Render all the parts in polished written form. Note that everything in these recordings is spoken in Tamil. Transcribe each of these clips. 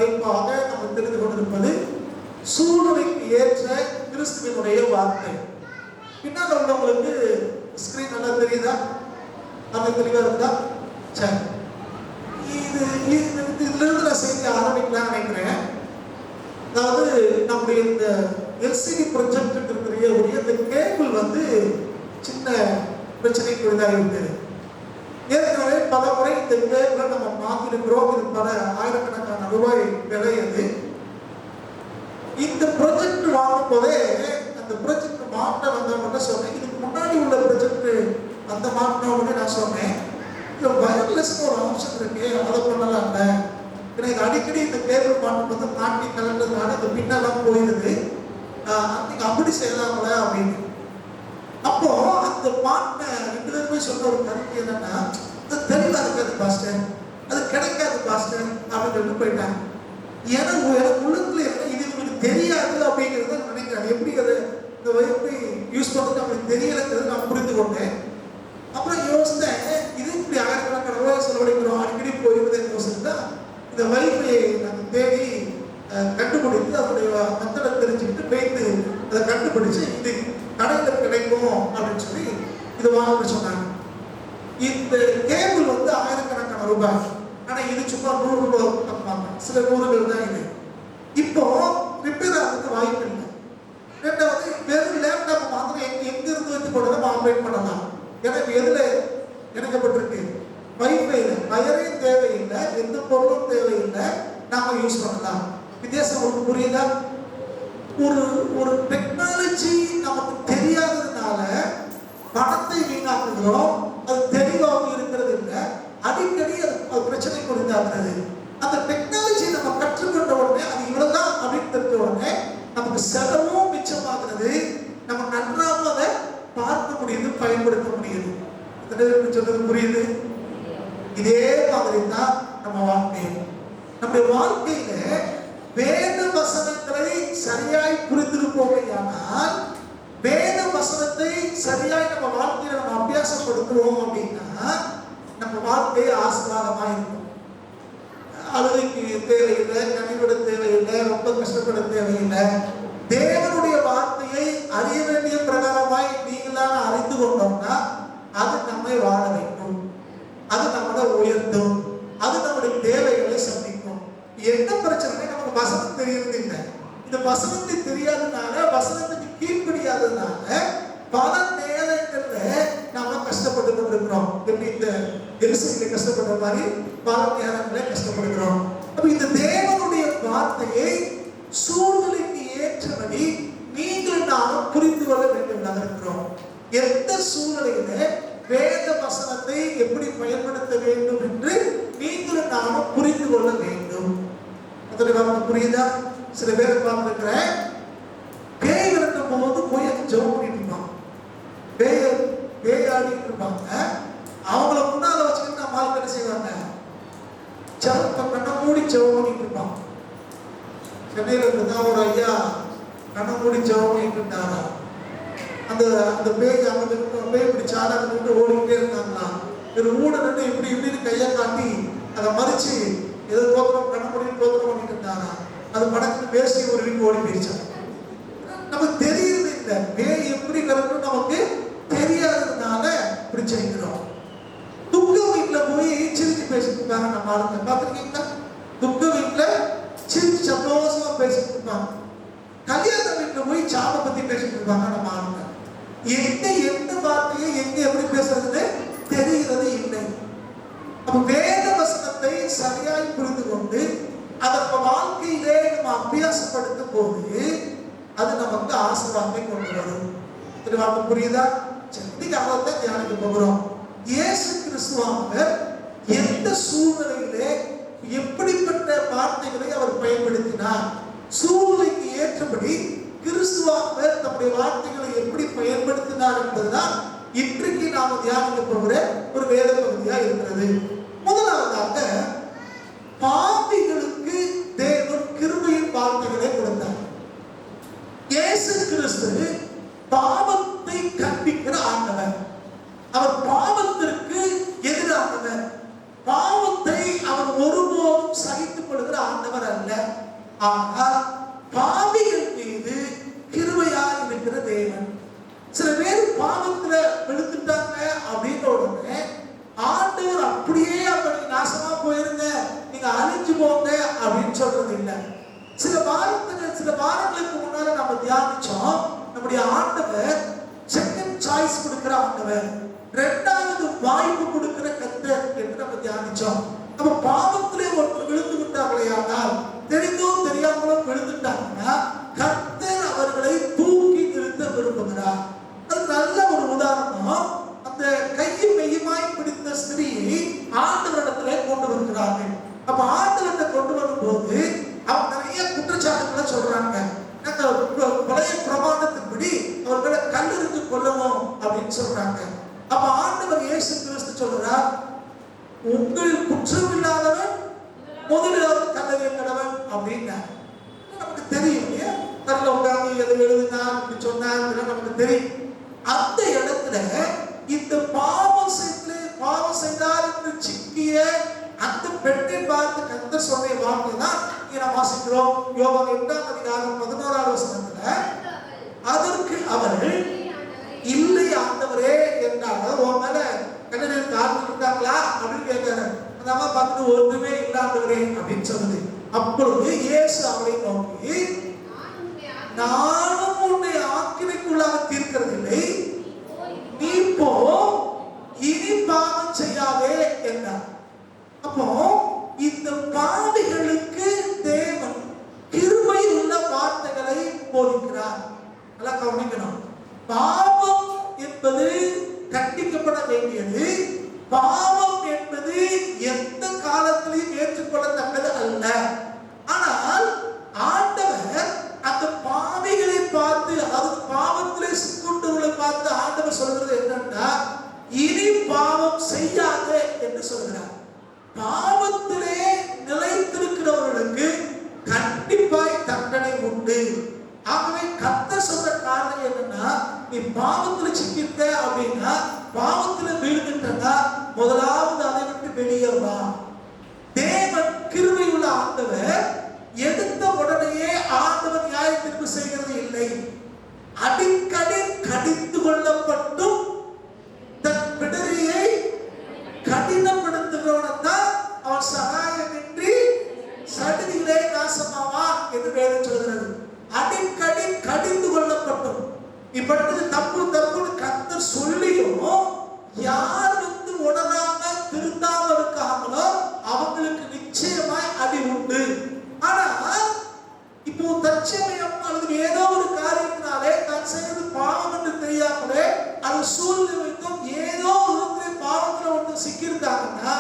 தலைப்பாக நம்ம தெரிந்து கொண்டிருப்பது சூழ்நிலைக்கு ஏற்ற கிறிஸ்துவினுடைய வார்த்தை. பின்னால் உள்ளவங்களுக்கு ஸ்கிரீன் நல்லா தெரியுதா? நல்லா தெளிவா இருக்குதா? சரி, இதுல இருந்து நான் செய்தி ஆரம்பிக்கலாம் நினைக்கிறேன். அதாவது நம்முடைய இந்த எல்சிடி ப்ரொஜெக்ட் இருக்கிற இந்த கேபிள் வந்து சின்ன பிரச்சனைக்கு உள்ளாகிவிட்டது. ஏற்கனவே பல முறை இந்த கேபிளை நம்ம மாற்றிருக்கிறோம். இது பல ஆயிரக்கணக்கான ரூபாய் விலை. அது இந்த ப்ரொஜெக்ட் வாங்கும் போதே அந்த ப்ரொஜெக்ட் மாற்ற வந்தவங்க சொன்னேன், இதுக்கு முன்னாடி உள்ள ப்ரொஜெக்ட் அந்த மாற்றினவங்க நான் சொன்னேன், இது வயர்லெஸ்னு ஒரு ஆப்ஷன் இருக்கு, அதை பண்ணலாம்ல. எனக்கு அடிக்கடி இந்த கேபிள் மாற்றம் வந்து மாட்டி கலந்ததுனால அது பின்னெல்லாம் போயிடுது, அன்னைக்கு அப்படி செய்யலாம்ல அப்படின்னு. அப்போ அந்த மாட்டின 2 பேருமே சொன்ன ஒரு கருத்து என்னன்னா, அது தெளிவா இருக்காது பாஸ்டர், அது கிடைக்காது பாஸ்டர் அப்படின்னு சொல்லிட்டு போயிட்டாங்க. எனக்கு உள்ளத்துல இது உங்களுக்கு தெரியாது அப்படிங்கிறத நான் நினைக்கிறேன். எப்படி அதை இந்த வைஃபை யூஸ் பண்ணுறது அவங்களுக்கு தெரியலைங்கிறது நான் புரிந்து கொண்டேன். அப்புறம் யோசித்தேன், இது இப்படி ஆயிரக்கணக்கான ரூபாய் செலவழிக்கிறோம், அடிக்கடி போயிருந்தேன் யோசிச்சுட்டா இந்த வைஃபையை நாங்கள் தேடி கண்டுபிடித்து அதனுடைய மெத்தடை தெரிஞ்சுக்கிட்டு போயிட்டு அதை கண்டுபிடிச்சு இது கடையில் கிடைக்கும் அப்படின்னு சொல்லி இது வாங்க சொன்னாங்க. இந்த கேபிள் வந்து ஆயிரக்கணக்கான ரூபாய், ஆனால் இது சும்மா 100 ரூபாய் தப்பாங்க, சில நூறுகள் தான் இது. இப்போ ரிப்பேர் ஆகிறதுக்கு வாய்ப்பு இல்லை. ரெண்டாவது வெறும் லேப்டாப் மாத்திரம் எங்க இருந்து வச்சு கூட நம்ம ஆப்ரேட் பண்ணலாம். ஏன்னா இப்போ எதுல இணைக்கப்பட்டிருக்கு? வைஃபைல. வயரே தேவையில்லை, எந்த பொருளும் தேவையில்லை, நாம யூஸ் பண்ணலாம். வித்தியாசம் உங்களுக்கு புரியுதா? ஒரு டெக்னாலஜி நமக்கு தெரியாததுனால பணத்தை வீணாக்குகிறோம். அது தெளிவாக இருக்கிறது இல்லை, அடிக்கடி அது பிரச்சனை குறித்தாகிறது. அந்த டெக்னாலஜி நம்ம கற்றுக்கொண்ட உடனே அது இவ்வளவுதான் அப்படின்னு தெரிஞ்ச உடனே நமக்கு செலவும் மிச்சமாகிறது, நம்ம நன்றாக அதை பார்க்க முடியுது, பயன்படுத்த முடியுது. சொல்றது புரியுது? இதே மாதிரி தான் நம்ம வாழ்க்கையில். நம்முடைய வாழ்க்கையில வேத வசனங்களை சரியாய் புரிந்திருப்போமையானால், வேத வசனத்தை சரியாய் நம்ம வாழ்க்கையில நம்ம அபியாசப்படுத்துவோம் அப்படின்னா நம்ம வாழ்க்கை ஆசீர்வாதமாக இருக்கும். அழுகைக்கு தேவையில்லை, கனிவிட தேவையில்லை, ரொம்ப கஷ்டப்பட தேவையில்லை. தேவனுடைய வார்த்தையை அறிய வேண்டிய பிரகாரமாய் நீங்களான அறிந்து கொண்டோம்னா அது நம்மை வாழ வைக்கும், அது நம்மளை உயர்த்தும், அது நம்முடைய தேவைகளை சந்திக்கும். என்ன பிரச்சனை? நமக்கு வசனம் தெரியறது இல்லை. இந்த வசனத்தை தெரியாததுனால, வசனத்துக்கு கீழ்ப்படியாததுனால பல நேரங்கள்ல நாம கஷ்டப்பட்டு கொண்டிருக்கிறோம். எப்படி இந்த எலிசபெத் கஷ்டப்படுற மாதிரி பல நேரங்கள கஷ்டப்படுகிறோம். அப்ப இந்த தேவனுடைய வார்த்தையை சூழ்நிலைக்கு ஏற்றபடி நீங்கள் நானும் புரிந்து கொள்ள வேண்டும் இருக்கிறோம். எந்த சூழ்நிலையில வேத வசனத்தை எப்படி பயன்படுத்த வேண்டும் என்று நீங்கள் நானும் புரிந்து கொள்ள வேண்டும். அதற்கு புரியுதா? சில பேர் பார்த்திருக்கிறேன், பேய் இருக்கும் போது போய் ஜெபம் பண்ணிட்டு இருப்பாங்க, பேய் ஆடிட்டு இருப்பாங்க. அவங்கள முன்னால வச்சுக்கிட்டு நம்ம ஆள் என்ன செய்வாங்க? கண்ணை மூடி ஜெபம் பண்ணிட்டு இருப்பாங்க. சென்னையில இருந்தா ஒரு ஐயா கண்ணை மூடி ஜெபம் பண்ணிட்டு இருந்தாரா, அந்த பேய் அவங்க பேய் பிடிச்சாலும் அதை கொண்டு ஓடிக்கிட்டே இருந்தாங்களா, ஒரு ஊடகத்தை இப்படி இப்படின்னு கையை காட்டி அதை மறிச்சு ஏதோ தோத்திரம் கண்ணை மூடி தோத்திரம் பண்ணிட்டு இருந்தாரா, அது படத்துல பேசி ஒரு வீட்டு ஓடி போயிடுச்சாங்க. நமக்கு தெரியுது இல்லை, பேய் எப்படி கிடக்கும் நமக்கு தெரியாததுனால இப்படி செய்கிறோம். துக்க வீட்டுல போய் சிரிச்சு பேசிட்டு இருக்காங்க. நம்ம ஆளுங்க பார்த்துருக்கீங்களா? துக்க வீட்டுல சிரிச்சு சந்தோஷமா பேசிட்டு இருப்பாங்க. கல்யாண வீட்டுல போய் சாப்பை பத்தி பேசிட்டு இருப்பாங்க நம்ம ஆளுங்க. எந்த வார்த்தையை எங்க எப்படி பேசுறதுன்னு தெரிகிறது இல்லை. அப்ப வேத வசனத்தை சரியாய் புரிந்து கொண்டு அதை நம்ம வாழ்க்கையிலே நம்ம அபியாசப்படுத்தும் போது அது நமக்கு ஆசீர்வாதத்தை கொண்டு வரும். திருவாக்கு புரியுதா? இன்னைக்கு அதைத்தான் தியானிக்க போகிறோம். இயேசு கிறிஸ்துவானவர் எந்த சூழ்நிலையிலே எப்படிப்பட்ட வார்த்தைகளை அவர் பயன்படுத்தினார், சூழ்நிலைக்கு ஏற்றபடி கிறிஸ்துவானவர் தம்முடைய வார்த்தைகளை எப்படி பயன்படுத்தினார் என்பதுதான் இன்றைக்கு நாம் தியானிக்க போகிற ஒரு வேத பகுதியாக இருக்கிறது. முதலாவதாக, பாவிகளுக்கு தேவன் கிருபையின் வார்த்தைகளை கொடுத்தார். இயேசு கிறிஸ்து பாவத்தை கண்டிக்கிற ஆண்டவர். அவர் பாவத்திற்கு எதிரானவர். பாவத்தை அவர் ஒருபோதும் சகித்துக் கொள்கிற ஆண்டவர் அல்ல. ஆனால் பாவிகள் மீது கிருபையா இருக்கிற தேவன். சில பேர் பாவத்துல விழுந்துட்டாங்க அப்படின்னு உடனே ஆண்டவர் அப்படியே அப்படி நாசமா போயிருங்க, நீங்க அழிஞ்சு போங்க அப்படின்னு சொல்றது இல்லை. சில வாரங்களுக்கு முன்னால நம்ம தியானிச்சோம், நம்முடைய ஆண்டவர் செகண்ட் சாய்ஸ் கொடுக்கிற ஆண்டவர், இரண்டாவது வாய்ப்பு கொடுக்கிற கர்த்தர் என்று நம்ம தியானிச்சோம். நம்ம பாவத்திலே ஒருத்தர் விழுந்து விட்டார்களே, ஆனால் தெரிந்தோ தெரியாமலோ விழுந்துட்டாங்கன்னா கர்த்தர் அவர்களை தூக்கி நிறுத்த விரும்புகிறார். அது நல்ல ஒரு உதாரணம். அந்த கையும் மெய்யுமாய் பிடித்த ஸ்திரீயை ஆண்டவரிடத்திலே கொண்டு வருகிறார்கள். அப்ப ஆண்டவர்கிட்ட கொண்டு வரும்போது அவங்க நிறைய குற்றச்சாட்டுகளை சொல்றாங்க. பழைய பிரமாணத்தின்படி அவர்களை கல்லெறிந்து கொள்ளணும் அப்படின்னு சொல்றாங்க. அப்ப ஆண்டவர் இயேசு கிறிஸ்து சொல்றார், உங்கள் குற்றம் இல்லாதவன் முதலாவது கல்லெறிய கடவன் அப்படின்னா. நமக்கு தெரியும் இல்லையா, தரல உட்கார்ந்து எதை எழுதுனா அப்படி சொன்னாங்க நமக்கு தெரியும். அந்த இடத்துல இந்த பாவம் செய்தால் என்று சிக்கிய அந்த பெண்ணை பார்த்து கர்த்தர் சொன்ன வார்த்தை தான் இங்க நாம் வாசிக்கிறோம். யோவான் 8ஆம் அதிகாரம் 11ஆம் வசனத்துல, அதற்கு அவர்கள் இல்லை ஆண்டவரே என்றால், உன் மேல கண்ணனில் காத்துட்டாங்களா அப்படின்னு கேட்கிறார். அந்த அம்மா பார்த்துட்டு ஒன்றுமே இல்லை ஆண்டவரே அப்படின்னு சொல்லுது. அப்பொழுது இயேசு அவரை நோக்கி, நானும் உன்னை ஆக்கினைக்குள்ளாக தீர்க்கிறதில்லை, நீ போ, இனி பாவம் செய்யாதே என்றார். அப்போ இந்த பாவிகளுக்கு தேவன் கிருபை உள்ள வார்த்தைகளை போதிக்கிறார். நல்லா கவனிக்கணும். பாவம் என்பது கண்டிக்கப்பட வேண்டியது. பாவம் என்பது எந்த காலத்திலையும் ஏற்றுக்கொள்ளத்தக்கது அல்ல. ஆனால் ஆண்டவர் அந்த பாவிகளை பார்த்து, அது பாவத்திலே சிக்குண்டவர்களை பார்த்து ஆண்டவர் சொல்றது என்னன்னா, இனி பாவம் செய்யாத என்று சொல்கிறார். பாவத்திலே நிலைத்திருக்கிறவர்களுக்கு கண்டிப்பாய் தண்டனை உண்டு. ஆகவே கர்த்தர் சொல்ற காரணம் என்னன்னா, நீ பாவத்துல சிக்கிட்ட அப்படின்னா, பாவத்துல வீழ்ந்துட்டா முதலாவது அதை விட்டு வெளியே வா. தேவன் கிருபை உள்ள ஆண்டவர் எடுத்த உடனேயே ஆண்டவர் நியாய தீர்ப்பு செய்கிறது இல்லை. அடிக்கடி கடித்து கொள்ளப்பட்டும் தன் பிடரியை கடினப்படுத்துகிறவனத்தான் அவன் சகாயமின்றி சடுதியிலே நாசமாவான் என்று வேதம் சொல்கிறது. அடிக்கடி கடிந்து கொள்ளப்பட்டும் இப்படி தப்புன்னு கர்த்தர் சொல்லியும் யார் உணராம திருந்தாம இருக்காங்களோ அவங்களுக்கு நிச்சயமாய் அடி உண்டு. ஆனா இப்போ தற்சமயம் அல்லது ஏதோ ஒரு காரியத்தினாலே தான் செய்வது பாவம் என்று தெரியாமலே அது சூழ்நிலைக்கும் ஏதோ ஒரு பாவத்துல ஒன்று சிக்கியிருந்தாங்கன்னா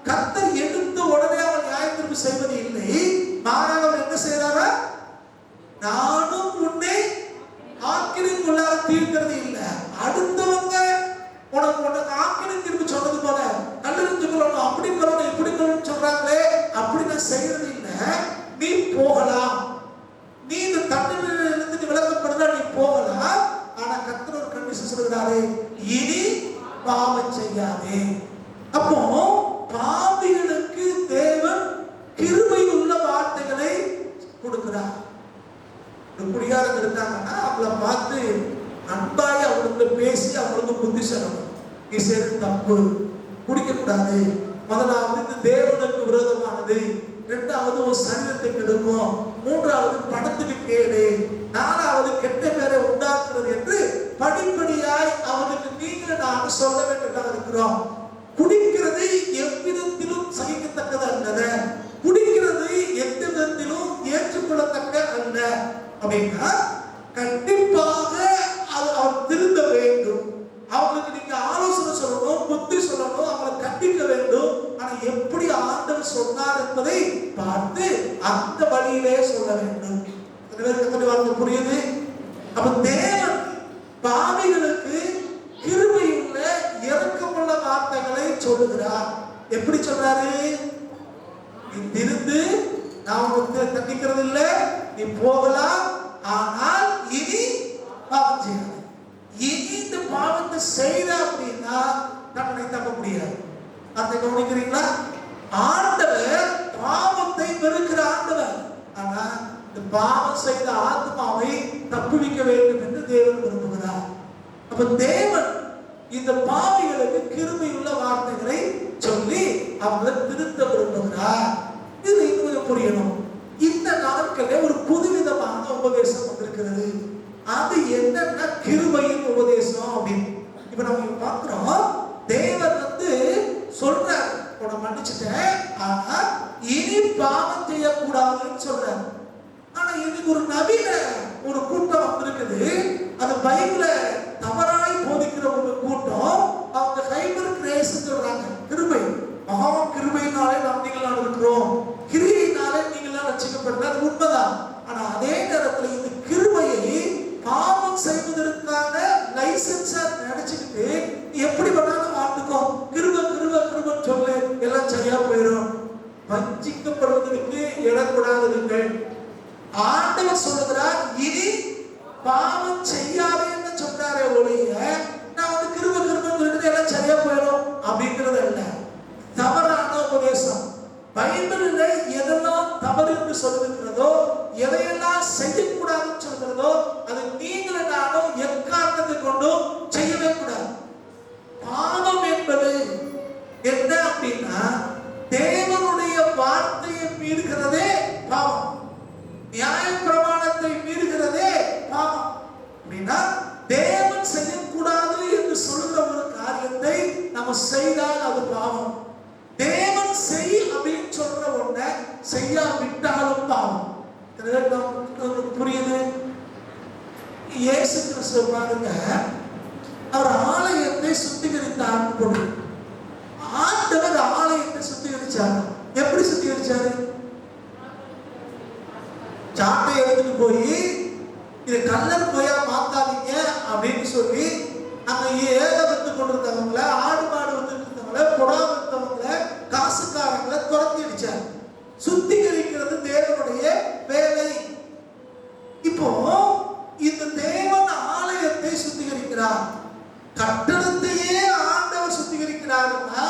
கர்த்தர் எடுத்த உடனே அவன் நியாயத்திற்கு செய்வது இல்லை. மாறாக அவர் என்ன செய்யறாரா, நானும் உன்னை ஆக்கினைக்குள்ளாக தீர்க்கிறது இல்லை. அடுத்தவங்க உனக்கு ஆக்கினை தீர்ப்பு சொன்னது போல கல்லெறிஞ்சு கொள்ளணும், அப்படி கொள்ளணும், இப்படி கொள்ளணும் சொல்றாங்களே, அப்படி நான் செய்யறது இல்லை. நீ போகலாம், நீ இந்த தண்டனையிலிருந்து விலக்கப்படுதா, நீ போகலாம். ஆனா கர்த்தர் ஒரு கண்டிஷன் சொல்கிறாரு, இனி பாவம் செய்யாதே. அப்போ பாவிகளுக்கு தேவன் கிருபை உள்ள வார்த்தைகளை கொடுக்கிறார். குடிகாரங்க இருக்காங்கன்னா அவங்கள பார்த்து அன்பாய் அவங்களுக்கு பேசி அவங்களுக்கு புத்தி சொல்லணும். நீ செய்து தப்பு, குடிக்க கூடாது, முதலாவது இது தேவனுக்கு விரோதமானது, இரண்டாவது ஒரு சரீரத்தை கெடுக்கும், மூன்றாவது பணத்துக்கு கேடு, நாலாவது கெட்ட பேரை உண்டாக்குறது என்று படிப்படியாய் அவனுக்கு நீங்க நான் சொல்ல வேண்டியதாக இருக்கிறோம். குடிக்கிறது எவ்விதத்திலும் சகிக்கத்தக்கது அல்ல, குடிக்கிறது எந்த விதத்திலும் ஏற்றுக்கொள்ளத்தக்க அல்ல. அப்படின்னா கண்டிப்பாக அவர் திருந்த வேண்டும். அவங்களுக்கு நீங்க ஆலோசனை சொல்லணும், புத்தி சொல்லணும், அவங்களை கண்டிக்க வேண்டும். ஆனா எப்படி ஆண்டவர் சொன்னார் என்பதை பார்த்து அந்த வழியிலே சொல்ல வேண்டும். புரியுது? அப்ப தேவன் பாவிகளுக்கு கிருபையுள்ள இரக்கமுள்ள வார்த்தைகளை சொல்லுகிறார். எப்படி சொல்றாரு? நீ திருந்து, நான் உனக்கு தண்டிக்கிறது இல்லை, நீ போகலாம், ஆனால் இனி பாவம் செய்யாது. இனி இந்த பாவத்தை செய்த அப்படின்னா தண்டனை தப்ப முடியாது. அதை கவனிக்கிறீங்களா? ஆண்டவர் பாவத்தை வெறுக்கிற ஆண்டவர். ஆனா பாவம் செய்த ஆத்மாவை தப்புவிக்க வேண்டும் என்று தேவன் விரும்புகிறார். அப்ப தேவன் இந்த பாவிகளுக்கு கிருபையுள்ள வார்த்தைகளை சொல்லி அவங்களை திருத்த விரும்புகிறார். இது இன்னும் புரியணும். இந்த நாட்களில் ஒரு புதுவிதமான உபதேசம் வந்திருக்கிறது. அது என்னன்னா கிருபையின் உபதேசம் அப்படின்னு. இப்ப நம்ம பார்க்கிறோம், தேவன் சொல்றார், உன்னை மன்னிச்சுட்டேன், ஆனா இனி பாவம் செய்யக்கூடாதுன்னு சொல்றாரு. ஆனா இன்னைக்கு ஒரு நவீன ஒரு கூட்டம் வந்திருக்குது. அது பைபிள தவறாய் போதிக்கிற ஒரு கூட்டம். அவங்க ஹைபர் கிரேஸ் சொல்றாங்க. கிருபை, மகா கிருபையினாலே நாம் நீங்களாம் இருக்கிறோம், கிருபையினாலே நீங்களாம் ரட்சிக்கப்பட்டது. அது உண்மைதான். ஆனா அதே நேரத்தில் இந்த கிருபையை பாவம் செய்வதற்கான லைசன்ஸா நினைச்சுக்கிட்டு எப்படி பண்ணாலும் வாழ்ந்துக்கோ, கிருப கிருப கிருபன்னு சொல்லு, எல்லாம் சரியா போயிடும். வஞ்சிக்கப்படுவதற்கு இடக்கூடாதுங்கள். ஆண்டவர் சொல்லுகிறார், இனி பாவம் செய்யாதேன்னு சொல்றாரே ஒழிய நான் கிருப கிருபன்னு சொல்லிட்டு எல்லாம் சரியா போயிடும் அப்படிங்கிறது அல்ல. தவறான உபதேசம். பைபிளில் எதெல்லாம் தவறு என்று சொல்லிருக்கிறதோ, எதையெல்லாம் செய்யக்கூடாதுன்னு சொல்கிறதோ, அது நீங்களும் நானும் எக்காரணத்தை கொண்டும் செய்யவே கூடாது. பாவம் என்பது என்ன அப்படின்னா, தேவனுடைய வார்த்தையை மீறுகிறதே பாவம், நியாய பிரமாணத்தை மீறுகிறதே பாவம். அப்படின்னா தேவன் செய்யக்கூடாது என்று சொல்லுகிற ஒரு காரியத்தை நம்ம செய்தால் அது பாவம். தேவன் செய் அப்படின்னு சொல்ற ஒன்றை செய்யாவிட்டாலும் பாவம். புரியுது? இயேசு கிறிஸ்து பாருங்க, அவர் ஆலயத்தை சுத்திகரித்தார் போது, ஆண்டவர் ஆலயத்தை சுத்திகரிச்சார். எப்படி சுத்திகரிச்சாரு? சாட்டை எடுத்துட்டு போய் இது கல்லர் போயா மாத்தாதீங்க அப்படின்னு சொல்லி அங்க ஏக வித்து கொண்டிருந்தவங்கள, ஆடு மாடு வித்துருந்தவங்கள, புறா வித்தவங்கள, காசுக்காரங்களை துரத்தி அடிச்சார். சுத்திகரிக்கிறது தேவனுடைய வேலை. இப்போ இந்த தேவன் ஆலயத்தை சுத்திகரிக்கிறார். கட்டடத்தையே ஆண்டவர் சுத்திகரிக்கிறாருன்னா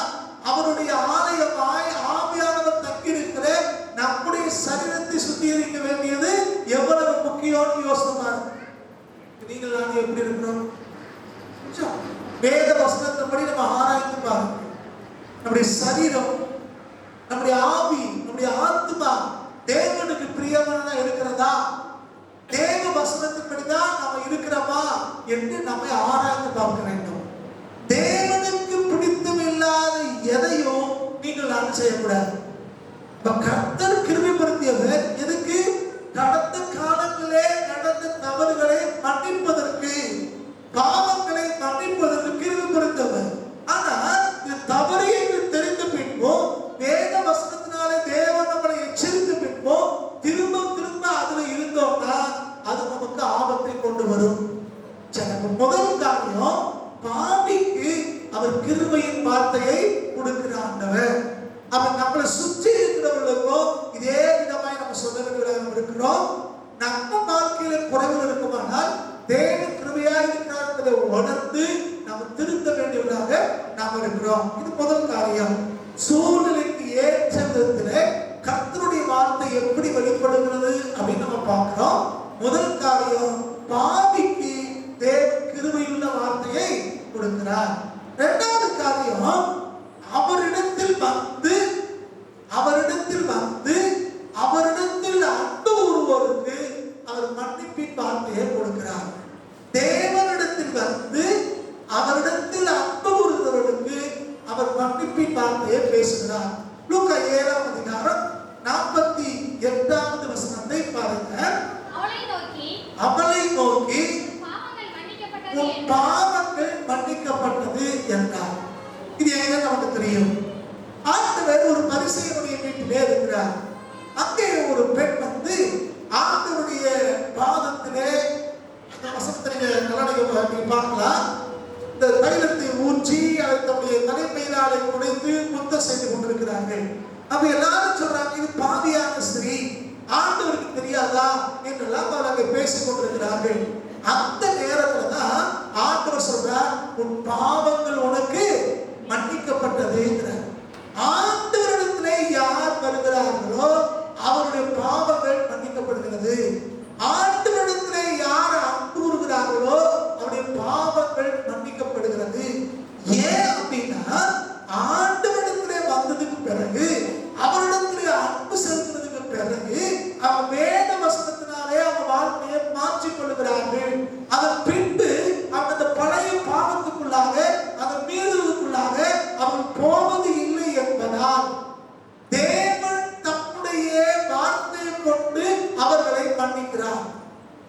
அவருடைய ஆலயமாய் ஆவியானவர் தங்கியிருக்கிற நம்முடைய சரீரத்தை சுத்திகரிக்க வேண்டியது எவ்வளவு முக்கியம்னு யோசனை பாருங்க. நீங்கள் நான் எப்படி இருக்கிறோம்? வேத வசனத்தின்படி நம்ம ஆராய்ந்து பாருங்க. நம்முடைய சரீரம், நம்முடைய ஆவி, நம்முடைய ஆத்மா தேவனுக்கு பிரியமானதா இருக்கிறதா, தேவ வசனத்தின்படிதான் நம்ம இருக்கிறோமா என்று நம்ம ஆராய்ந்து பார்க்க வேண்டும். தேவனுக்கு பிடித்தமில்லாத எதையும் நீங்கள் நான் செய்யக்கூடாது. கர்த்தர் கிருபைப்படுத்தியவர் எதுக்கு? கடந்த காலங்களே நடந்த தவறுகளை மன்னிப்பதற்கு, பாவங்களை மன்னிப்பதற்கு கிருபைப்படுத்தவர். ஆனால் இது தவறு என்று தெரிந்த பின்போ, வேத வசனத்தினாலே தேவன் நம்மளை எச்சரித்த பின்போ திரும்ப திரும்ப அதுல இருந்தோம்னா அது நமக்கு ஆபத்தை கொண்டு வரும். முதல் காரியம், பாவிக்கு அவர் கிருபையின் வார்த்தையை கொடுக்கிற ஆண்டவர். அவன் நம்மளை சுற்றி இருக்கிறவர்களுக்கும் இதே விதமாய் நம்ம சொல்ல வேண்டியவர்கள் இருக்கிறோம். நம்ம வாழ்க்கையில குறைவுகள் இருக்குமானால் தேவன் கிருபையா இருக்கிறார் என்பதை உணர்ந்து நம்ம திருத்த வேண்டியவர்களாக நாம் இருக்கிறோம். இது முதல் காரியம். சூழ்நிலைக்கு ஏற்ற விதத்திலே கர்த்தருடைய வார்த்தை எப்படி வெளிப்படுகிறது அப்படின்னு நம்ம பார்க்கிறோம். முதல் காரியம், பாவிக்கு தேவன் கிருபையுள்ள வார்த்தையை கொடுக்கிறார். இரண்டாவது காரியம், அவரிடத்தில் வந்து அவரிடத்தில் அன்பு கூறுவோருக்கு அவர் மன்னிப்பின் வார்த்தையை கொடுக்கிறார். தேவனிடத்தில் வந்து அவரிடத்தில் அன்பு கூறுகிறவர்களுக்கு அவர் மன்னிப்பின் வார்த்தையை பேசுகிறார். லூக்கா 7ஆம் அதிகாரம் 48வது வசனத்தை பாருங்க. அவளை நோக்கி உன் பாவங்கள் மன்னிக்கப்பட்டது என்றார். இது எங்க நமக்கு தெரியும்? ஆண்டவர் ஒரு பரிசேயனுடைய வீட்டிலே இருக்கிறார். அங்கே ஒரு பெண் வந்து ஆண்டவருடைய பாதத்திலே, அந்த வசனத்தை நீங்க பார்க்கலாம், இந்த தைலத்தை ஊற்றி அதை தன்னுடைய தலைமையிலாலை குடைத்து முத்தம் செய்து கொண்டிருக்கிறார்கள். அப்ப எல்லாரும் சொல்றாங்க, இது பாவியான ஸ்திரீ, ஆண்டவருக்கு தெரியாதா என்றெல்லாம் அவங்க பேசிக் கொண்டிருக்கிறார்கள். அந்த நேரத்துல தான் ஆண்டவர் சொல்றார், உன் பாவங்கள் உனக்கு மன்னிக்கப்பட்டது. ஆண்டவரிடத்திலே யார் வருகிறார்களோ அவருடைய பாவங்கள் மன்னிக்கப்படுகிறது.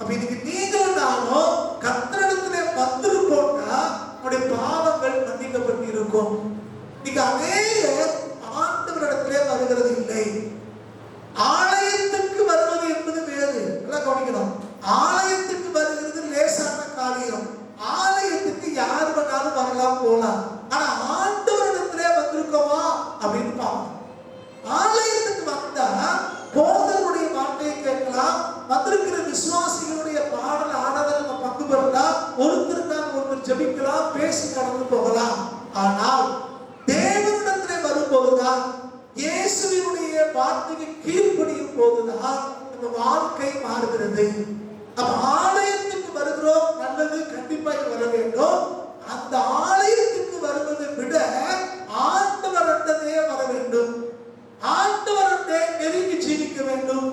அப்ப இன்னைக்கு நீங்களும் நானும் கர்த்தரிடத்திலே வந்திருப்போம்னா நம்முடைய பாவங்கள் மன்னிக்கப்பட்டு இருக்கும். இன்னைக்கு அநேகர் ஆண்டவரிடத்திலே வருகிறது இல்லை. ஆலயத்துக்கு வருவது என்பது வேறு. எல்லாம் கவனிக்கணும். ஆலயத்துக்கு வருகிறது லேசான காரியம். ஆலயத்துக்கு யார் வேணாலும் வரலாம் போலாம். ஆனா ஆண்டவரிடத்திலே வந்திருக்கோமா அப்படின்னு பார்க்கணும். ஆலயத்துக்கு வந்தா போதகருடைய வார்த்தையை கேட்கலாம், வந்திருக்கிற விசுவாசிகளுடைய பாடல் ஆராதனை நம்ம பங்கு பெறலாம், ஒருத்தருக்காக ஒருத்தர் ஜெபிக்கலாம், பேசி கடந்து போகலாம். ஆனால் தேவனிடத்திலே வரும்போதுதான், இயேசுவினுடைய வார்த்தைக்கு கீழ்ப்படியும் போதுதான் நம்ம வாழ்க்கை மாறுகிறது. அப்ப ஆலயத்துக்கு வருகிறோம், நல்லது, கண்டிப்பாக வர வேண்டும். அந்த ஆலயத்துக்கு வருவதை விட ஆண்டவரிடத்தே வர வேண்டும். ஆண்டவரிடத்தை நெருங்கி ஜீவிக்க வேண்டும்.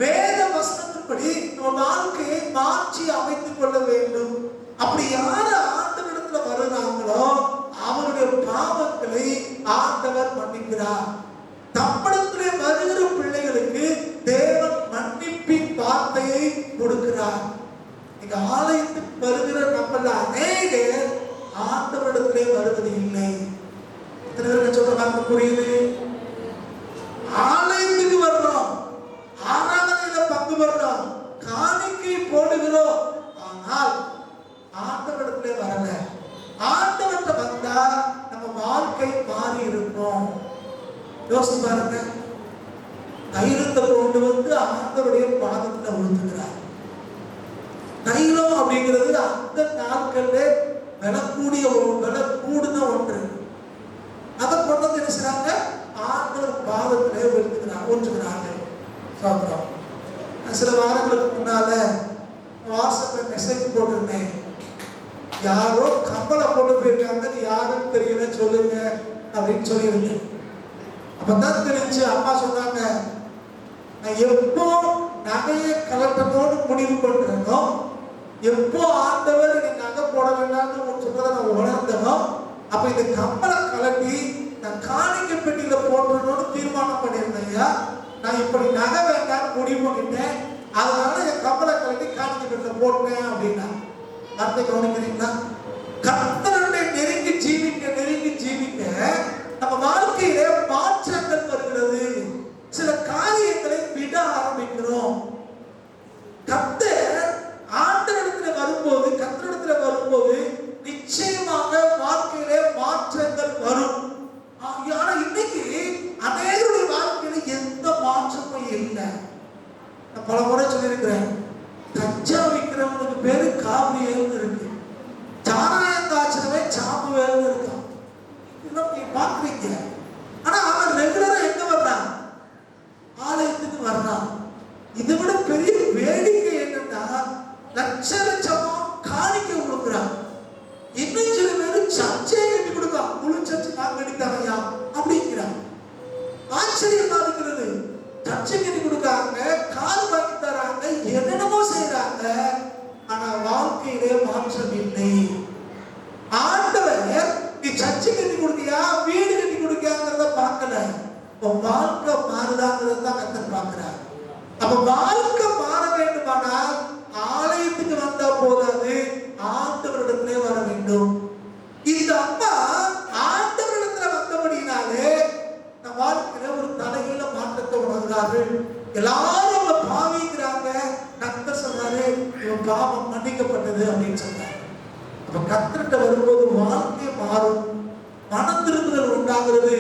வேத வசனத்தின்படி நம்ம வாழ்க்கையை மாற்றி அமைத்துக் கொள்ள வேண்டும். அப்படி யார் ஆண்டவரிடத்துல வருகிறாங்களோ அவருடைய பாவங்களை ஆண்டவர் மன்னிக்கிறார். தம்மிடத்திலே வருகிற பிள்ளைகளுக்கு தேவன் மன்னிப்பின் வார்த்தையை கொடுக்கிறார். நீங்க ஆலயத்துக்கு வருகிற நம்மள அநேகர் ஆண்டவரிடத்திலே வருவது இல்லை. எத்தனை பேருக்கு சொல்றாங்க புரியுது? ஆலயத்துக்கு வர்றோம், ஆராதனையில பங்கு பெறோம், காணிக்கை போடுகிறோம், ஆனால் ஆண்டவரிடத்திலே வரல. ஆண்டவர்கிட்ட வந்தா நம்ம வாழ்க்கை மாறி இருக்கும். யோசிச்சு பாருங்க. தைலத்தை கொண்டு வந்து ஆண்டவருடைய பாதத்துல ஊத்துகிறார். தைலம் அப்படிங்கிறது அந்த நாட்கள்ல விலை கூடின ஒன்று. அதை கொண்டு வந்து என்ன செய்றாங்க? ஆண்டவர் பாதத்திலே ஊற்றுகிறாங்க. சில வாரங்களுக்கு முன்னால வாட்ஸ்அப்ல மெசேஜ் போட்டிருந்தேன். யாரோ கம்பளை போட்டு போயிருக்காங்க, யாரும் தெரியல சொல்லுங்க அப்படின்னு சொல்லியிருந்தேன். அப்பதான் தெரிஞ்சு அம்மா சொன்னாங்க, நான் எப்போ நகையை கலட்டணும்னு முடிவு பண்றேனோ, எப்போ ஆண்டவர் நீ நகை போட வேண்டாம்னு சொல்றதை நான் உணர்ந்தனோ, அப்ப இந்த கம்பளை கலட்டி நான் காணிக்க பெட்டியில போட்டுறணும்னு தீர்மானம் பண்ணியிருந்தேன். ஐயா, நான் இப்படி நகை வேண்டாம்னு முடிவு பண்ணிட்டேன், அதனால என் கம்பளை கலட்டி காணிக்க பெட்டியில போட்டேன் அப்படின்னா அர்த்த கவனிக்கிறீங்களா? கர்த்தரை நெருங்கி ஜீவிக்க நம்ம வாழ்க்கையிலே மாற்றங்கள் வருகிறது. சில காரியங்களை விட ஆரம்பிக்கிறோம். கர்த்தர் ஆண்டவரிடத்தில் வரும்போது நிச்சயமாக வாழ்க்கையிலே மாற்றங்கள் வரும். ஆனா இன்னைக்கு அநேகருடைய வாழ்க்கையில எந்த மாற்றமும் இல்லை. நான் பல முறை சொல்லியிருக்கிறேன், கஞ்சா விற்கிறவனுக்கு பேரு காவிரியல்னு இருக்கு, சாராயம் காய்ச்சலவே சாம்புவேல்னு இருக்கான். நீ பாக்குறீங்க. ஆனா அவன் ரெகுலரா எங்க வர்றான்? ஆலயத்துக்கு வர்றான். இதை விட பெரிய வேடிக்கை என்னன்னா, லட்சமா காணிக்க கொடுக்குறான். இன்னும் சில பேர் சர்ச்சையை கட்டி கொடுக்கான். முழு சர்ச்சை நான் கட்டித்தரையா அப்படிங்கிறான். ஆச்சரியமா இருக்கிறது. சர்ச்சை கட்டி கொடுக்காங்க, கால் வாங்கி தராங்க, என்னென்னமோ செய்யறாங்க. ஆனா வாழ்க்கையிலே மாற்றம் இல்லை. ஆண்டவர் நீ சர்ச்சை கட்டி கொடுத்தியா, வீடு கட்டி கொடுக்கியாங்கிறத பார்க்கல, உன் வாழ்க்கை மாறுதாங்கிறத தான் கர்த்தர் பார்க்கிறார். அப்ப வாழ்க்கை மாற வேண்டுமானால் ஆலயத்துக்கு வந்தா போதாது, ஆண்டவரிடத்திலே வர வேண்டும். இந்த அம்மா ஆண்டவரிடத்துல வந்தபடினாலே நம் வாழ்க்கையில ஒரு தலையில மாற்றத்தை உணர்கிறார்கள். எல்லாரும் அவங்க பாவிக்கிறாங்க. கர்த்தர் சொன்னாரு, இவன் பாவம் மன்னிக்கப்பட்டது அப்படின்னு சொன்னார். அப்ப கர்த்தர்கிட்ட வரும்போது வாழ்க்கை மாறும், மனம் திரும்புதல் உண்டாகிறது.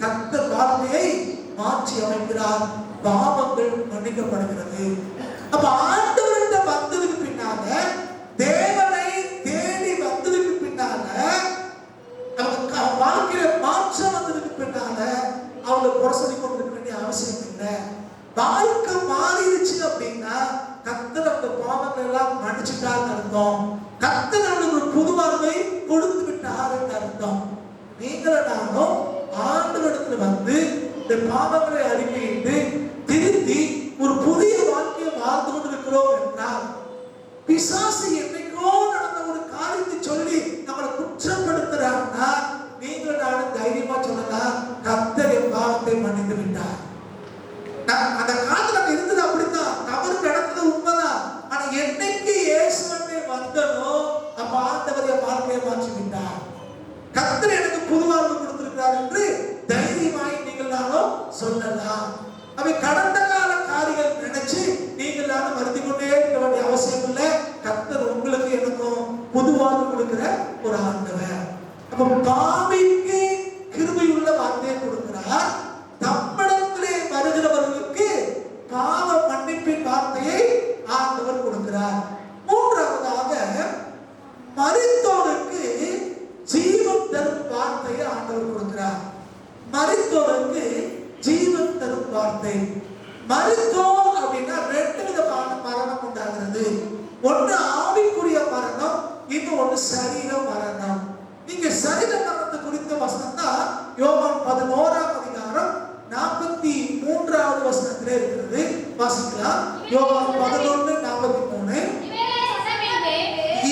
கர்த்தர் வாழ்க்கையை மாற்றி அமைக்கிறார், பாவங்கள் மன்னிக்கப்படுகிறது. அப்ப ஆண்டவர்கிட்ட வந்ததுக்கு பின்னால, தேவனை தேடி வந்ததுக்கு பின்னால, அவங்க வாழ்க்கையில மாற்றம் வந்ததுக்கு பின்னால அவங்க குறைசொல்லி கொண்டிருக்க வேண்டிய அவசியம் இல்லை. வாழ்க்கை மாறிடுச்சு அப்படின்னா கர்த்தர் அந்த பாவங்கள் எல்லாம் மன்னிச்சுட்டாருன்னு அர்த்தம். கர்த்தர் அவங்களுக்கு ஒரு புது வாழ்வை கொடுத்து விட்டாருன்னு அர்த்தம். நீங்களும் நானும் ஆண்டவரிடத்துல வந்து இந்த பாவங்களை அறிக்கையிட்டு திருத்தி ஒரு புதிய வாழ்க்கையை வாழ்ந்து கொண்டிருக்கிறோம் என்றால், பிசாசு என்னைக்கோ நடந்த ஒரு காரியத்தை சொல்லி நம்மளை குற்றப்படுத்துறாங்கன்னா நீங்களும் நானும் தைரியமா சொல்லலாம், கர்த்தர் என் பாவத்தை மன்னித்து விட்டார். அந்த காலத்துல இருந்தது அப்படித்தான், தவறு நடந்தது உண்மைதான். ஆனா என்ன வாழ்க்கையை மாற்றி விட்டார். கர்த்தர் எனக்கு புது வாழ்வு கொடுத்திருக்கிறார் என்று தைரியமாய் நீங்கள் நானும் சொல்லலாம். அவை கடந்த கால காரியங்கள் நினைச்சு நீங்கள் நானும் வருத்தி கொண்டே இருக்க வேண்டிய அவசியம் இல்லை. கர்த்தர் உங்களுக்கு எனக்கும் புது வாழ்வு கொடுக்கிற ஒரு ஆண்டவர். அப்ப பாவிக்கு கிருபையுள்ள வார்த்தையை கொடுக்கிறார். தம்மிடத்திலே வருகிறவர்களுக்கு பாவ மன்னிப்பின் வார்த்தையை ஆண்டவர் கொடுக்கிறார். மூன்றாவதாக மரித்தோருக்கு ஜீவன் தரும் வார்த்தையை ஆண்டவர் கொடுக்கிறார். மரித்தோருக்கு ஜீவன் தரும் வார்த்தை. மரித்தோர் அப்படின்னா ரெண்டு விதமான மரணம் உண்டாகிறது. ஒன்று ஆவிக்குரிய மரணம், இன்னொன்று சரீர மரணம். நீங்க சரீர மரணத்தை குறித்த வசனம் தான் யோவான் 11ஆம் அதிகாரம் 43வது வசனத்திலே இருக்கிறது. வாசிக்கலாம். யோவான் 11:43.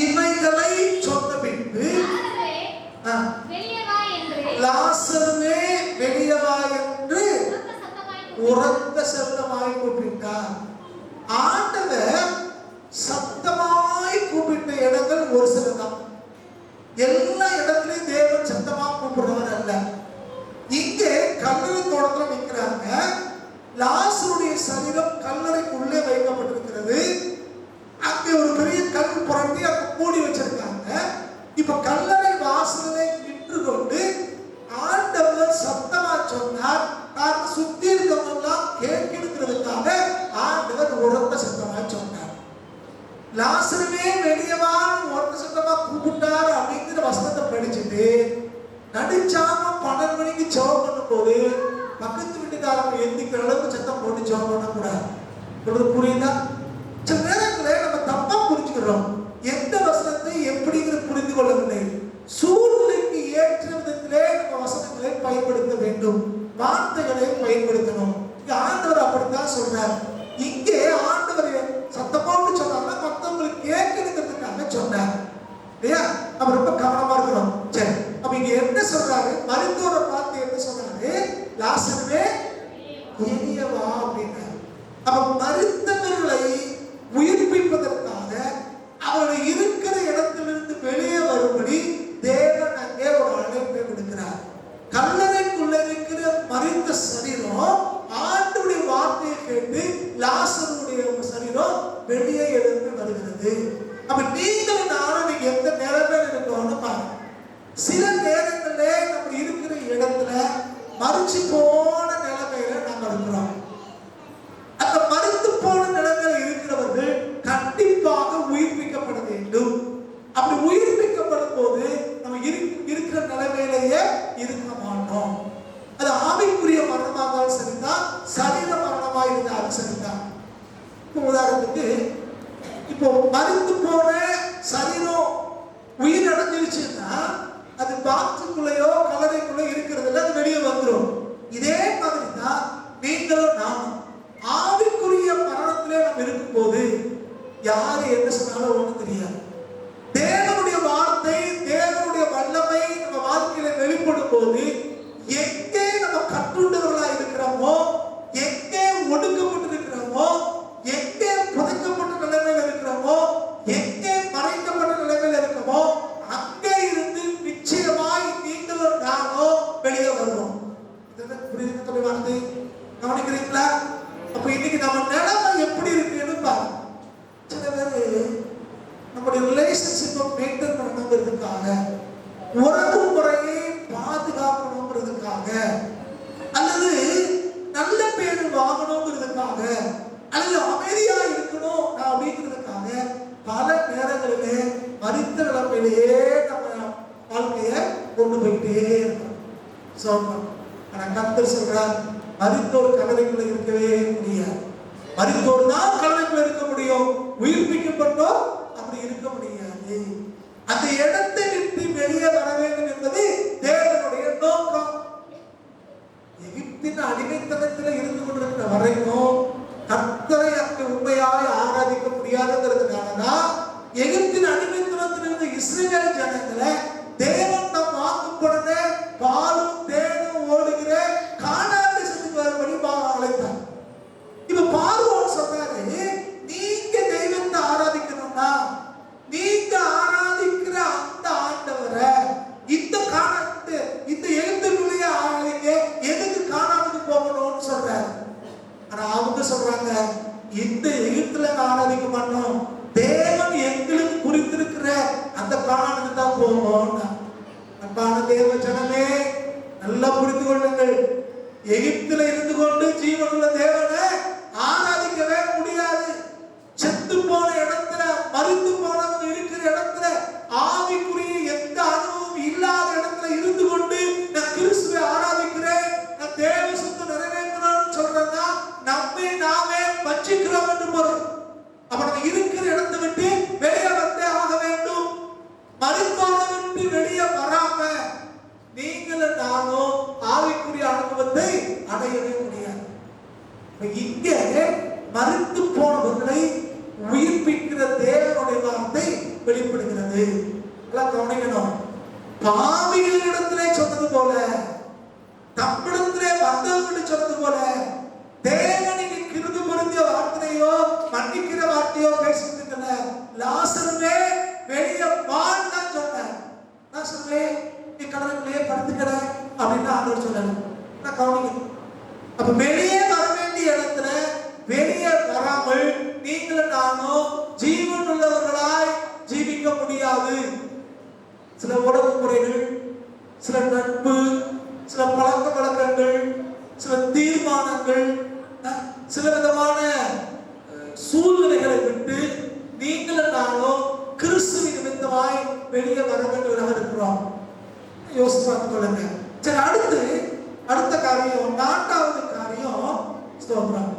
இவைகளை சொன்ன பின்பு லாசருவே வெளியே வா என்று உரத்த சத்தமாய் கூப்பிட்டார். ஆண்டவர் சத்தமாய் கூப்பிட்ட இடங்கள் ஒரு சில தான். எல்லா இடத்திலையும் தேவன் சத்தமா கூப்பிடுறவர் அல்ல. இங்கே கல்லறை தோட்டத்தில் நிற்கிறாங்க. லாசருடைய சரீரம் கல்லறைக்குள்ளே வைக்கப்பட்டிருக்கிறது. அங்கே ஒரு பெரிய கல் புரட்டி அங்க மூடி வச்சிருக்காங்க. இப்ப கல்லறை வாசலை நின்று கொண்டு ஆண்டவர் சத்தமா சொன்னார். நான் சுத்தி இருக்கவங்கெல்லாம் கேட்கிறதுக்காக ஆண்டவர் உரத்த சத்தமா சொன்னார். லாசருவே வெளியவான்னு உரத்த சத்தமா கூப்பிட்டார் அப்படிங்கிற வசனத்தை படிச்சுட்டு நடிச்சாம 12 மணிக்கு ஜெபம் பண்ணும் போது பக்கத்து வீட்டுக்காரங்க எந்திக்கிற அளவுக்கு சத்தம் போட்டு ஜெபம் பண்ணக்கூடாது. புரியுதா? சில நேரத்தில் நம்ம தப்பா புரிஞ்சுக்கிறோம். எந்த வசனத்தை எப்படிங்கிறது புரிந்து கொள்ளவில்லை. சூழ்நிலைக்கு ஏற்ற விதத்திலே நம்ம வசனங்களை பயன்படுத்த வேண்டும், வார்த்தைகளை பயன்படுத்தணும். ஆண்டவர் அப்படித்தான் சொல்றார். இங்கே ஆண்டவர் சத்தப்போட்டு சொன்னார்னா மற்றவங்களுக்கு கேட்கணுங்கிறதுக்காக சொன்னார் இல்லையா? நம்ம ரொம்ப கவனமா இருக்கணும். சரி, அப்ப இங்க என்ன சொல்றாரு? மரித்தோரை பார்த்து என்ன சொல்றாரு? லாசருவே வெளியே வா அப்படின்னாரு. அப்ப மரித்தவர்களை உயிர்ப்பிப்பதற்காக அவர்கள் இருக்கிற இடத்திலிருந்து வெளியே வரும்படி தேவன் அங்கே ஒரு அழைப்பை விடுக்கிறார். கல்லறைக்குள்ள இருக்கிற மரித்த சரீரம் ஆண்டவருடைய வார்த்தையை கேட்டு லாசருடைய சரீரம் வெளியே எழுந்து வருகிறது. அப்ப நீங்கள் நானும் நீங்க எந்த நேரத்தில் இருக்கோம்னு பாருங்க. சில நேரங்களிலே நம்ம இருக்கிற இடத்துல மறிச்சு போன நிலைமையில நாம இருக்கிறோம். அந்த மறித்து போன நிலைமையில இருக்கிறவர்கள் கண்டிப்பாக உயிர்ப்பிக்கப்பட வேண்டும். அப்படி உயிர்ப்பிக்கப்படும் போது நம்ம இருக்கிற நிலைமையிலேயே இருக்க மாட்டோம். அது ஆவிக்குரிய மரணமாக இருந்தாலும் சரிதான், சரீர மரணமாக இருந்தாலும் சரிதான். உதாரணத்துக்கு இப்போ மறித்து போன சரீரம் உயிர் அடைஞ்சிருச்சுன்னா அது பாக்ஸுக்குள்ளேயோ கல்லறைக்குள்ளே இருக்கிறதுல அது வெளியே வந்துடும். இதே மாதிரி தான் நீங்களும் நானும் ஆவிக்குரிய மரணத்திலே நம்ம இருக்கும் போது யாரு என்ன சொன்னாலும் ஒன்றும் தெரியாது. தேவனுடைய வார்த்தை, தேவனுடைய வல்லமை நம்ம வாழ்க்கையில வெளிப்படும் போது எங்கே நம்ம கட்டுண்டவர்களா இருக்கிறோமோ, எங்கே ஒடுக்கப்பட்டு இருக்கிறோமோ, எங்கே புதைக்கப்பட்ட நிலைமையில இருக்கிறோமோ, எங்கே மறைக்கப்பட்ட நிலைமையில இருக்கிறோமோ, அங்கே இருந்து நிச்சயமாய் நீங்களும் நானோ வெளியே வருவோம். புரியுது வார்த்தை? கவனிக்கிறீங்களா? அப்ப இன்னைக்கு நம்ம நிலைமை எப்படி இருக்குன்னு பாருங்க. சில பேர் நம்முடைய ரிலேஷன்ஷிப்பை மெயின்டைன் பண்ணணுங்கிறதுக்காக, உறவு முறையை பாதுகாக்கணுங்கிறதுக்காக, அல்லது நல்ல பேர் வாங்கணுங்கிறதுக்காக, அல்லது அமைதியா இருக்கணும் அப்படிங்கிறதுக்காக பல நேரங்களிலே மரித்த நிலைமையிலேயே நம்ம வாழ்க்கையை கொண்டு போயிட்டே இருக்கோம். சொல்றோம். ஆனா கர்த்தர் சொல்றார், மரித்தோர் கல்லறைக்குள்ள இருக்கவே முடியாது. மரித்தோர் தான் கல்லறைக்குள்ள இருக்க முடியும். உயிர்ப்பிக்கப்பட்டோர் அப்படி இருக்க முடியாது. அந்த இடத்தை விட்டு வெளியே வர வேண்டும் என்பது தேவனுடைய நோக்கம். எகிப்தின் அடிமைத்தனத்தில் இருந்து கொண்டிருக்கிற வரைக்கும் கர்த்தரை அங்கு உண்மையாய் ஆராதிக்க முடியாதுங்கிறதுனாலதான் எகிப்தின் அடிமைத்தனத்தில் இருந்த இஸ்ரவேல் ஜனங்களை தேவன் நம் வாக்குப்படுற பாலும் தேனும் ஓடுகிற கானான் தேசத்துக்கு வரும்படி அழைத்தார். இப்ப பார்வோன் சொன்னாரு, நீங்க தெய்வத்தை ஆராதிக்கணும்னா நீங்க ஆராதிக்கிற அந்த ஆண்டவர் இந்த எகிப்துல ஆராதிக்க மாட்டோம், தேவன் எங்களுக்கு குறித்திருக்கிற அந்த காரணத்துக்கு தான் போவோம். அன்பான தேவ ஜனமே, நல்லா புரிந்து கொள்ளுங்கள். எகிப்துல இருந்து கொண்டு ஜீவனுள்ள தேவனை ஆராதிக்கவே முடியாது. செத்து போன இடத்துல, மரித்து போனவங்க இருக்கிற இடத்துல, ஆவிக்குரிய எந்த அனுபவம் இல்லாத இடத்துல இருந்து கொண்டு நான் கிறிஸ்துவை ஆராதிக்கிறேன், நான் தேவ சுத்தம் நிறைவேற்றணும்னு சொல்றேன்னா நம்மை நாமே வச்சிக்கிறோம் என்று பொருள். அப்ப நம்ம இருக்கிற இடத்தை விட்டு வெளியே வந்தே ஆக வேண்டும். மரித்தோரை விட்டு வெளியே வராம நீங்களும் நானும் ஆவிக்குரிய அனுபவத்தை அடையவே முடியாது. இங்கே மரித்து போனவர்களை உயிர்ப்பிக்கிற தேவனுடைய வார்த்தை வெளிப்படுகிறது. கவனிக்கணும். பாவிகளிடத்திலே சொன்னது போல, தம்மிடத்திலே வந்தவர்கள் சொன்னது போல தேவனின் கிருபை பொருந்திய வார்த்தையோ மன்னிக்கிற வார்த்தையோ பேசிட்டு லாசருமே வெளியே வாழ் தான் சொன்னேன். லாசருமே நீ கடலுக்குள்ளே படுத்துக்கிற அப்படின்னு ஆண்டவர் சொல்லணும். நான் கவனிக்கணும். அப்ப வெளியே வர வேண்டிய இடத்துல வெளியே வராமல் நீங்களும் நானும் ஜீவன் உள்ளவர்களாய் ஜீவிக்க முடியாது. சில உறவு முறைகள், சில நட்பு, சில பழக்க வழக்கங்கள், சில தீர்மானங்கள், சில விதமான சூழ்நிலைகளை விட்டு நீங்களும் நானும் கிறிஸ்துவின் நிமித்தமாய் வெளியே வர வேண்டியவராக இருக்கிறோம். யோசிச்சு பார்த்து கொள்ளுங்க. சரி, அடுத்த காரியம், 4வது காரியம் ஸ்தோத்திரம்.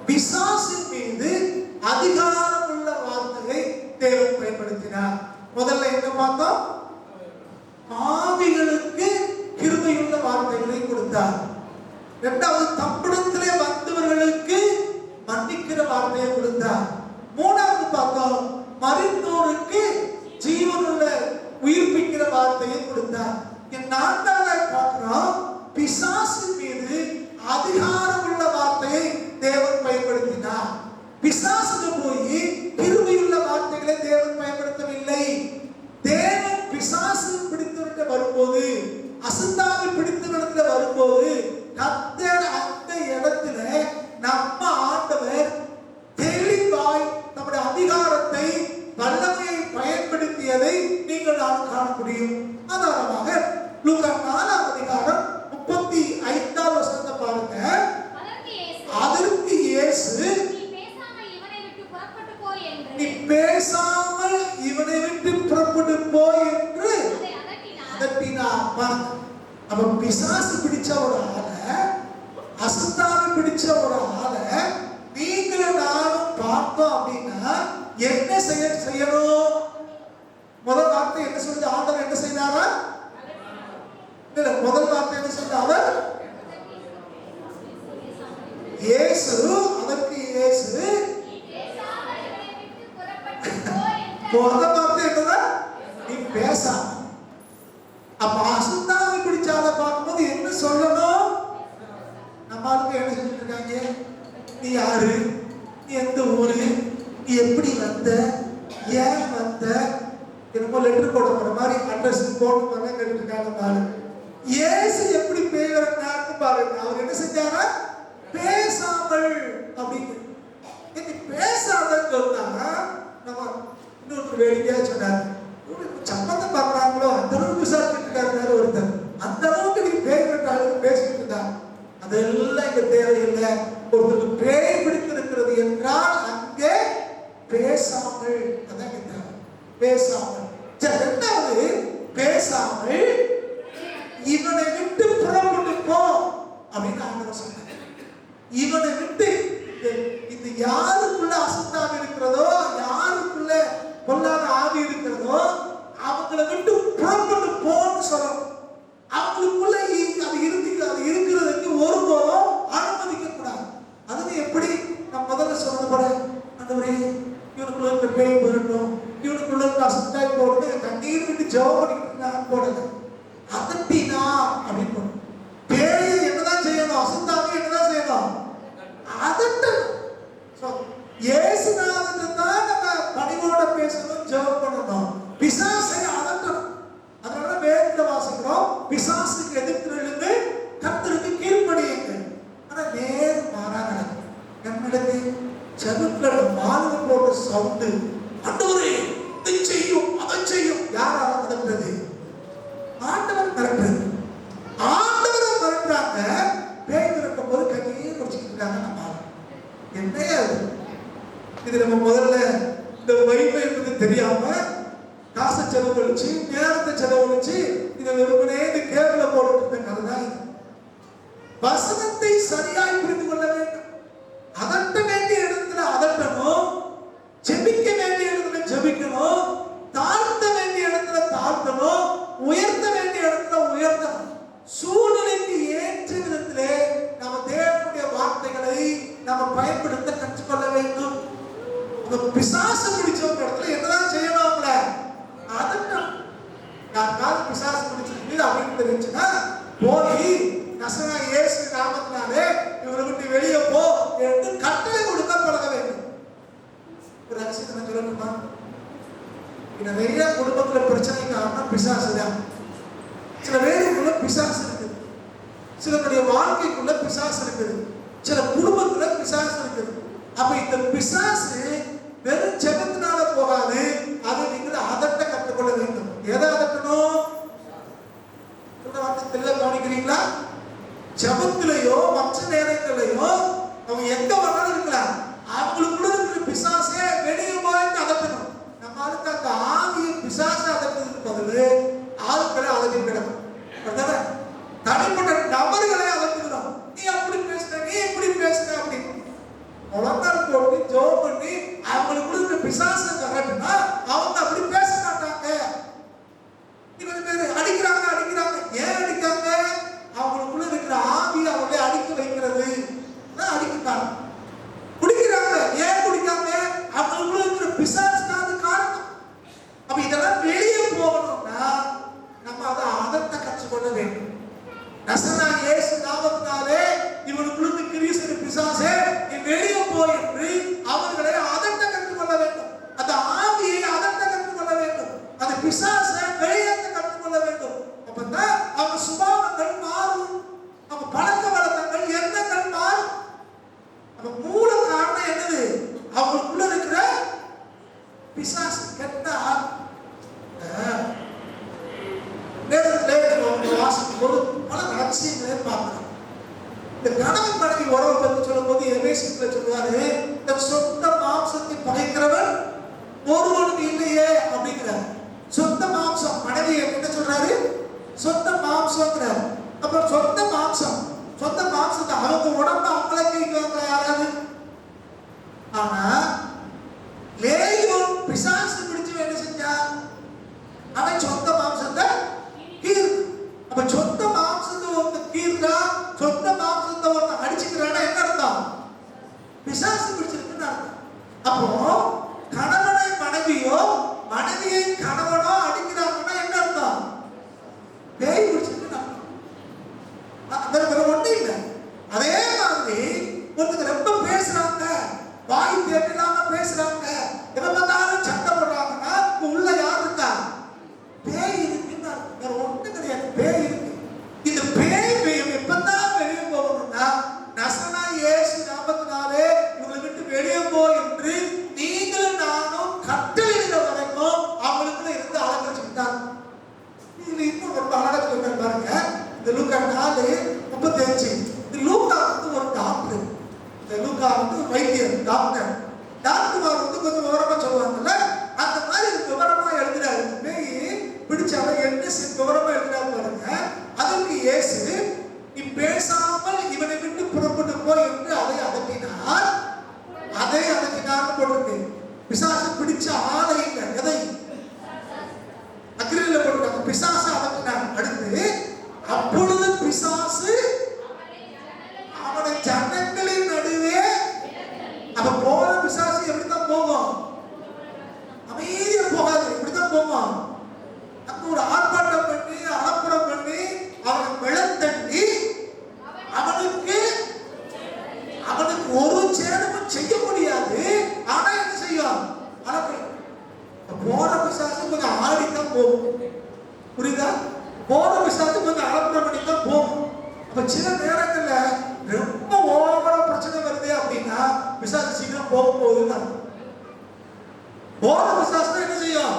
பிசாசின் மீது அதிகாரம் உள்ள வார்த்தையை தேவன் பயன்படுத்தினார். முதல்ல என்ன பார்த்தோம்? பாவிகளுக்கு கிருபையுள்ள வார்த்தைகளை கொடுத்தார். இரண்டாவது, தம்மிடத்திலே வந்தவர்களுக்கு மன்னிக்கிற வார்த்தையை கொடுத்தார். மூணாவது பார்த்தோம், மரித்தோருக்கு ஜீவனுள்ள உயிர்ப்பிக்கிற வார்த்தையை கொடுத்தார். 4வது பார்க்கிறோம், பிசாசின் மீது அதிகாரம் உள்ள வார்த்தையை தேவன் பயன்படுத்தினார். பிசாசுக்கு போய் கிருபையுள்ள வார்த்தைகளை தேவன் பயன்படுத்தவில்லை. தேவன் பிசாசு பிடித்தவர்கிட்ட வரும்போது, அசுத்தாவை பிடித்தவர்கிட்ட வரும்போது, கர்த்தர் அந்த இடத்துல நம்ம ஆண்டவர் தெளிவாய் நம்முடைய அதிகாரத்தை வல்லமையை பயன்படுத்தியதை நீங்கள் நான் காண முடியும். ஆதாரமாக லூக்கா 4ஆம் அதிகாரம் 35வது வசனத்தை பாருங்க. அதற்கு இயேசு நீ பேசாமல் இவனை விட்டு புறப்பட்டு போய் என்று அதட்டினார். அப்ப பிசாசு பிடிச்ச ஒரு ஆளை, அசுத்தாவை பிடிச்ச ஒரு ஆளை நீங்களும் நானும் பார்த்தோம் அப்படின்னா என்ன செய்யணும்? முதல் வார்த்தை என்ன சொல்லுது? ஆண்டவர் என்ன செய்தாரா? முதல் வார்த்தை என்ன சொன்னார்? இயேசு, அதற்கு இயேசு முதல் வார்த்தை என்னதான்? நீ பேசாம. அப்ப அசுத்தாவை பிடிச்சால பார்க்கும்போது என்ன சொல்லணும்? நம்மளுக்கு என்ன சொல்லிட்டு இருக்காங்க? நீ யாரு? நீ எந்த ஊரு? நீ எப்படி வந்த? ஏன் வந்த? என்னமோ லெட்டர் போட போற மாதிரி அட்ரஸ் போட்டு பண்ண கேட்டு இருக்காங்க. இயேசு எப்படி பேசுறாரு பாருங்க. அவர் என்ன செஞ்சாரா? பேசாமல் அப்படின்னு. பேசாதன்னு சொன்னா நம்ம இன்னொரு வேடிக்கையா சொன்னார். சம்பந்தம் பார்க்கறாங்களோ அந்த அளவுக்கு விசாரிச்சுட்டு இருக்காரு ஒருத்தர். அந்த அளவுக்கு நீ பேய் பெற்றாலும் பேசிட்டு இருந்தா அதெல்லாம் இங்க தேவையில்லை. ஒருத்தருக்கு பேய் பிடித்திருக்கிறது என்றால் அங்கே பேசாமல், அதான் பேசாமல். இரண்டாவது, பேசாமல் இவனை விட்டு புறப்பட்டு போ அப்படின்னு ஆண்டவர் சொன்னார். இவனை விட்டு, இந்த யாருக்குள்ள அசுத்தாவி இருக்கிறதோ, யாருக்குள்ள பொல்லாத ஆவி இருக்கிறதோ அவங்களை விட்டு புறப்பட்டு போன்னு சொல்லணும். அவங்களுக்குள்ள அது இருக்கிறதுக்கு ஒருபோதும் அனுமதிக்க கூடாது. அதுவும் எப்படி? நான் முதல்ல சொன்னது போல, ஆண்டவரே இவனுக்குள்ள இருக்க பேய் போயிடணும், இவனுக்குள்ள இருக்க அசுத்தாய் போடணும், கண்ணீர் விட்டு ஜெபம் பண்ணிட்டு போடல. அதட்டினா அப்படின்னு பேயை என்னதான் செய்யணும்? அசுத்தாவி என்னதான் செய்யணும்? அதட்ட நடக்கு? செவுக்குல மாலுக்கு போட்ட சவுண்டு, ஆண்டவரே இதை செய்யும் அதை செய்யும். யாரால மிரட்டுறது? ஆண்டவர் மிரட்டுறது. ஆண்டவரை மிரட்டுறாங்க. பேய் மிரட்டும் போது கையே குடிச்சிட்டு இருக்காங்க. நம்ம என்னையா இது? நம்ம முதல்ல இந்த வைமை என்பது தெரியாம காசை செலவழிச்சு நேரத்தை செலவழிச்சு இதை வெறுமனே இந்த கேபிள போட்டு கதைதான். வசனத்தை சரியாய் புரிந்து கொள்ள வேண்டும். அதட்ட வேண்டிய இடத்துல அதட்டணும், ஜெபிக்க வேண்டிய இடத்துல ஜெபிக்கணும், தாழ்த்த வேண்டிய இடத்துல தாழ்த்தணும், உயர்த்த வேண்டிய இடத்துல உயர்த்தணும். சூழ்நிலைக்கு ஏற்ற விதத்திலே நம்ம தேவனுடைய வார்த்தைகளை நம்ம பயன்படுத்த கற்றுக்கொள்ள வேண்டும். பிசாசு பிடிச்சவங்க இடத்துல என்னதான் செய்யணும்? அவங்கள அதட்டம். நான் கால பிசாசு பிடிச்சிருக்கு அப்படின்னு தெரிஞ்சுன்னா போய் நசரேயனாகிய இயேசு நாமத்தினாலே இவரை விட்டு வெளியே போ என்று கட்டளை கொடுக்க பழக வேண்டும். ஒரு ரகசியத்தை நான் சொல்லணுமா? நிறைய குடும்பத்துல பிரச்சனைக்கு காரணம் பிசாசு தான். சில பேருக்குள்ள பிசாசு இருக்குது, சிலருடைய வாழ்க்கைக்குள்ள பிசாசு இருக்குது, சில குடும்பத்துல பிசாசு இருக்குது. அப்ப இந்த பிசாசு வெறும் ஜெபத்தினால போகாது, அதை நீங்கள் அதட்ட கற்றுக்கொள்ள வேண்டும். எதை அதட்டணும்? கவனிக்கிறீங்களா? ஜெபத்திலேயோ மற்ற நேரங்களிலேயோ அவங்க எங்க வேணாலும் இருக்கலாம், அவங்களுக்குள்ள இருக்கிற பிசாசே வெளியே போய் அதட்டணும். நம்ம ஆளுக்கு அந்த ஆவியை பிசாசை அதட்டுறதுக்கு பதில் ஆட்களை அதட்டிவிடணும். தனிப்பட்ட நபர்களை அதட்டுகிறோம். நீ அப்படி பேசுன, நீ இப்படி பேசுன அப்படின்னு முழங்கால் போட்டு ஜோம் பண்ணி அவங்களுக்குள்ள இருக்கிற பிசாசை கரட்டுனா அவங்க அப்படி பேச மாட்டாங்க. இவங்க பேர் அடிக்கிறாங்க. ஏன் அடிக்காங்க? அவங்களுக்குள்ள இருக்கிற ஆவியை அவங்களை அடிக்க வைக்கிறது அடிக்கிறாங்க. குடிக்கிறாங்க. ஏன் குடிக்காங்க? அவங்களுக்குள்ள இருக்கிற பிசாசு தான் அது காரணம். அப்ப இதெல்லாம் வெளியே போகணும்னா நம்ம அதை அதட்ட கற்றுக்கொள்ள வேண்டும். நசரேயனாகிய இயேசு நாமத்தினாலே இவனுக்குள்ள கிரியைசெய்கிற பிசாசே நீ வெளியே போ என்று அவர்களை அதட்ட கற்றுக்கொள்ள வேண்டும். அந்த ஆவியை அதட்ட கற்றுக்கொள்ள வேண்டும். அந்த பிசாசை வெளியேற்ற கற்றுக்கொள்ள வேண்டும். அப்பதான் அவங்க சுபாவங்கள் மாறும், அவங்க பழக்க வழக்கங்கள் எண்ணங்கள் மாறும். அப்ப மூல காரணம் என்னது? அவங்களுக்குள்ள இருக்கிற பிசாசு கெட்ட வாசிக்கும் போது பல ரகசியங்களை பார்க்கிறோம். இந்த கணவன் மனைவி உறவை பற்றி சொல்லும் போது எபேசியத்துல சொல்றாரு, தன் சொந்த மாம்சத்தை பகைக்கிறவன் ஒருவனுக்கு இல்லையே அப்படிங்கிறார். சொந்த மாம்சம் மனைவி என்ன சொல்றாரு? சொந்த மாம்சங்கிறார். அப்புறம் சொந்த மாம்சத்தை அவங்க உடம்பு அவங்களே கேட்க யாராவது? ஆனா லேயோன் பிசாசு பிடிச்சு என்ன செஞ்சா? அவன் சொந்த மாம்சத்தை கீறு. அப்ப சொந்த மாம்சத்தை ஒருத்த கீறுறா, சொந்த மாம்சத்தை ஒருத்த அடிச்சுக்கிறான்னா என்ன அர்த்தம்? பிசாசு பிடிச்சிருக்குன்னு அர்த்தம். அப்போ கணவனை மனைவியோ மனைவியை கணவனோ அடிக்கிறாங்கன்னா என்ன அர்த்தம்? பேய் பிடிச்சிருக்குன்னு அர்த்தம். வேற ஒண்ணும் இல்லை. அதே மாதிரி ஒருத்தர் ரொம்ப பேசுறாங்க, வாய் தேவையில்லாம பேசுறாங்க, எதை பார்த்தாலும் சண்டை போடுறாங்கன்னா உள்ள யார் இருக்கா? பேய் இருக்குன்னு அர்த்தம். வேற ஒண்ணும் கிடையாது. பேய் இருக்கு. இந்த பேய் எப்பதான் வெளியே போகணும்னா நசரேயனாகிய இயேசு நாமத்தினாலே உங்களை விட்டு வெளியே போ என்று நீங்களும் நானும் கட்டளையிட வரைக்கும் அவங்களுக்குள்ள இருந்து அலங்கரிச்சுக்கிட்டாங்க. இதுல இன்னும் ரொம்ப அழகா சொல்றாங்க பாருங்க. இந்த லூக்கா 4:35. இந்த லூக்கா வந்து ஒரு டாக்டர், இந்த லூக்கா வந்து வைத்தியர் டாக்டர். டாக்டர் வந்து கொஞ்சம் விவரமா சொல்லுவாங்கல்ல, அந்த மாதிரி விவரமா எழுதுறாரு. பேய் பிடிச்சாலும் என்ன விவரமா எழுதுறாரு பாருங்க. அதற்கு இயேசு நீ பேசாமல் இவனை விட்டு புறப்பட்டு போய் என்று அதை அதட்டினார் போட்டிருக்கு. பிசாசு பிடிச்ச ஆளை இல்லை, எதை அக்ரில போட்டிருக்காங்க. பிசாசு அதட்டினார். அடுத்து அப்பொழுது பிசாசு அவனை ஜனங்களின் நடுவே, அப்ப போற பிசாசு எப்படித்தான் போகும்? அமைதியா போகாது, இப்படித்தான் போகும். அங்க ஒரு ஆர்ப்பாட்டம் பண்ணி அலப்புறம் பண்ணி அவனை விளத்தண்டி அவனுக்கு ஒரு சேதமும் செய்ய முடியாது. ஆனா என்ன செய்யும்? போற பிசாசு கொஞ்சம் ஆடித்தான் போகும். புரியுதா? போற பிசாசு கொஞ்சம் அலப்புறம் பண்ணித்தான் போகும். அப்ப சில நேரங்கள்ல ரொம்ப ஓவரா பிரச்சனை வருது அப்படின்னா போகும்போது போன பிசாசு என்ன செய்யும்?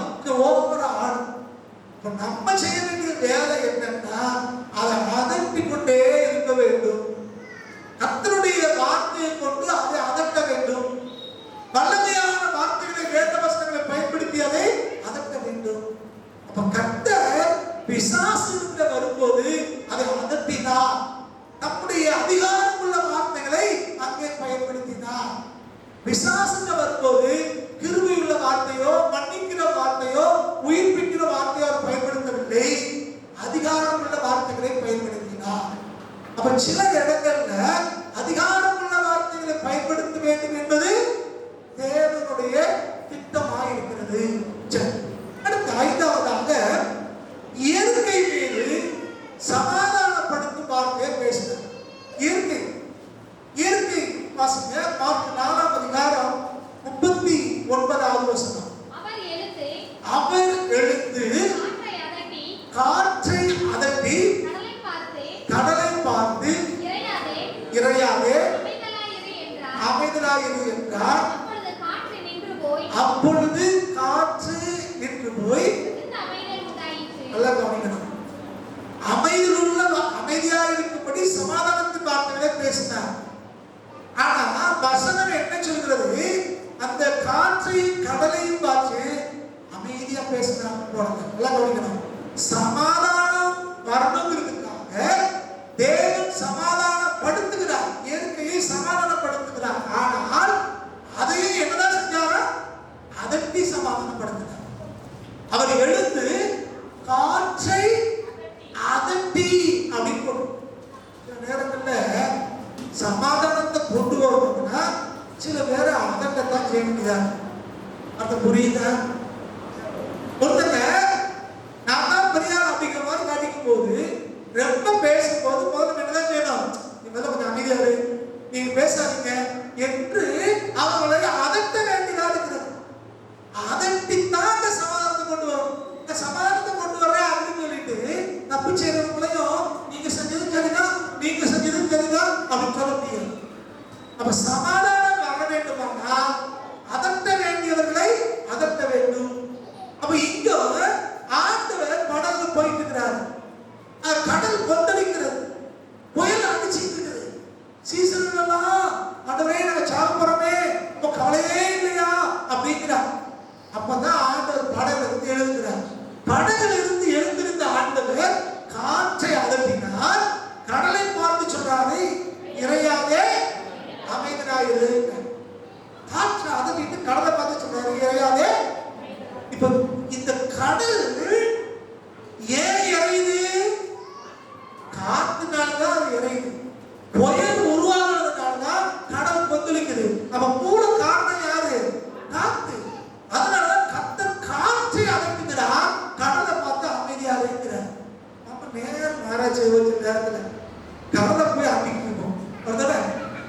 ஓவரா ஆடும். இப்ப நம்ம செய்ய வேண்டிய வேலை என்னன்னா அதை அதட்டி கொண்டே இருக்க வேண்டும். கர்த்தருடைய வார்த்தையை கொண்டு அதை அதட்ட வேண்டும். வல்லமையான வார்த்தைகளை வேத வசனங்களை பயன்படுத்தி அதை அதட்ட வேண்டும். அப்ப கர்த்தர் பிசாசுகிட்ட வரும்போது அதை அதட்டினார். நம்முடைய அதிகாரம் உள்ள வார்த்தைகளை அங்கே பயன்படுத்தினார். பிசாசுகிட்ட வரும்போது கிருபையுள்ள வார்த்தையோ மன்னிக்கிற வார்த்தையோ உயிர்ப்பிக்கிற வார்த்தையோ அவர் பயன்படுத்தவில்லை. அதிகாரம் உள்ள வார்த்தைகளை பயன்படுத்தினார். அப்ப சில இடங்கள்ல அதிகாரம் உள்ள வார்த்தைகளை பயன்படுத்த வேண்டும் என்பது தேவனுடைய திட்டமாக இருக்கிறது. அடுத்து ஐந்தாவதாக இயற்கை மீது சமாதானப்படுத்தும் வார்த்தையை பேசுகிறார். இயற்கை இயற்கை வாசிங்க. மார்க் 4ஆம் அதிகாரம் 39வது வசனம். அவர் எழுந்து காற்றை அதட்டி கடலை பார்த்து இறையாதே அமைதலாயிரு என்றார். அப்பொழுது காற்று நின்று போய் நல்லா கவனிக்கணும். அமைதியாக இருக்கும்படி சமாதானத்தின் வார்த்தைகளை பேசினார். ஆனா வசனம் என்ன சொல்கிறது? அந்த காற்றையும் கடலையும் பார்த்து அமைதியா பேசினார். நல்லா கவனிக்கணும். சமாதானம் வரணுங்கிறதுக்காக தேவன் சமாதானப்படுத்துகிறார், இயற்கையை சமாதானப்படுத்துகிறார். ஆனால் அதையும் என்னதான் செஞ்சாரா? அதட்டி சமாதானப்படுத்தினார். அவர் எழுந்து காற்றை அதட்டி அப்படின்னு சில நேரங்கள்ல சமாதானத்தை கொண்டு வரணும்னா சில பேரை அதட்டத்தான் செய்ய முடியாது. அது புரியுதா? ஒருத்தங்க நான் தான் பெரியார் அப்படிங்கிற மாதிரி காட்டிக்கும் போது ரொம்ப பேசும்போது முதல்ல என்னதான் செய்யணும்? நீ முதல்ல கொஞ்சம் அமைதியாரு, நீங்க பேசாதீங்க என்று அவங்களை அதட்ட வேண்டியதா இருக்கிறது. அதட்டித்தான் இந்த சமாதானத்தை கொண்டு வரும். இந்த சமாதானத்தை கொண்டு வர்றேன் அப்படின்னு சொல்லிட்டு தப்பு செய்யறவங்களையும் நீங்க செஞ்சதும் சரிதான், நீங்க செஞ்சதும் சரிதான் அப்படின்னு சொல்ல முடியாது. அப்ப சமாதானம் வர வேண்டுமானா அதட்ட வேண்டியவர்களை அதட்ட வேண்டும். அப்ப இங்க ஆண்டவர் படகு போயிட்டு இருக்கிறார். கடல் கொந்தளிக்கிறது, புயல் அடிச்சுட்டு இருக்குது. சீசன் எல்லாம் ஆண்டவரே நாங்க சாக போறோமே, உங்க கவலையே இல்லையா அப்படிங்கிறார். அப்பதான் ஆண்டவர் படகுல இருந்து எழுதுகிறார். படகுல இருந்து எழுந்திருந்த ஆண்டவர் காற்றை அதட்டினார். கடலை பார்த்து சொல்றாரு இறையாதே அமைதலாயிரு. காற்றை அதட்டிட்டு கடலை பார்த்து சொல்றாரு இறையாதே. இப்ப இந்த கடல் ஏன் இறையுது? காத்துனாலதான் அது இறையுது. புயல் உருவாகிறதுனாலதான் கடல் கொந்தளிக்குது. அப்ப மூல காரணம் யாரு? காத்து. அதனாலதான் கர்த்தர் காற்றை அதட்டுகிறார், கடலை பார்த்து அமைதியாக இருக்கிறார். நம்ம நேரம் மேராஜ் செய்வச்சு நேரத்துல கடலை போய் அடிக்கணும்.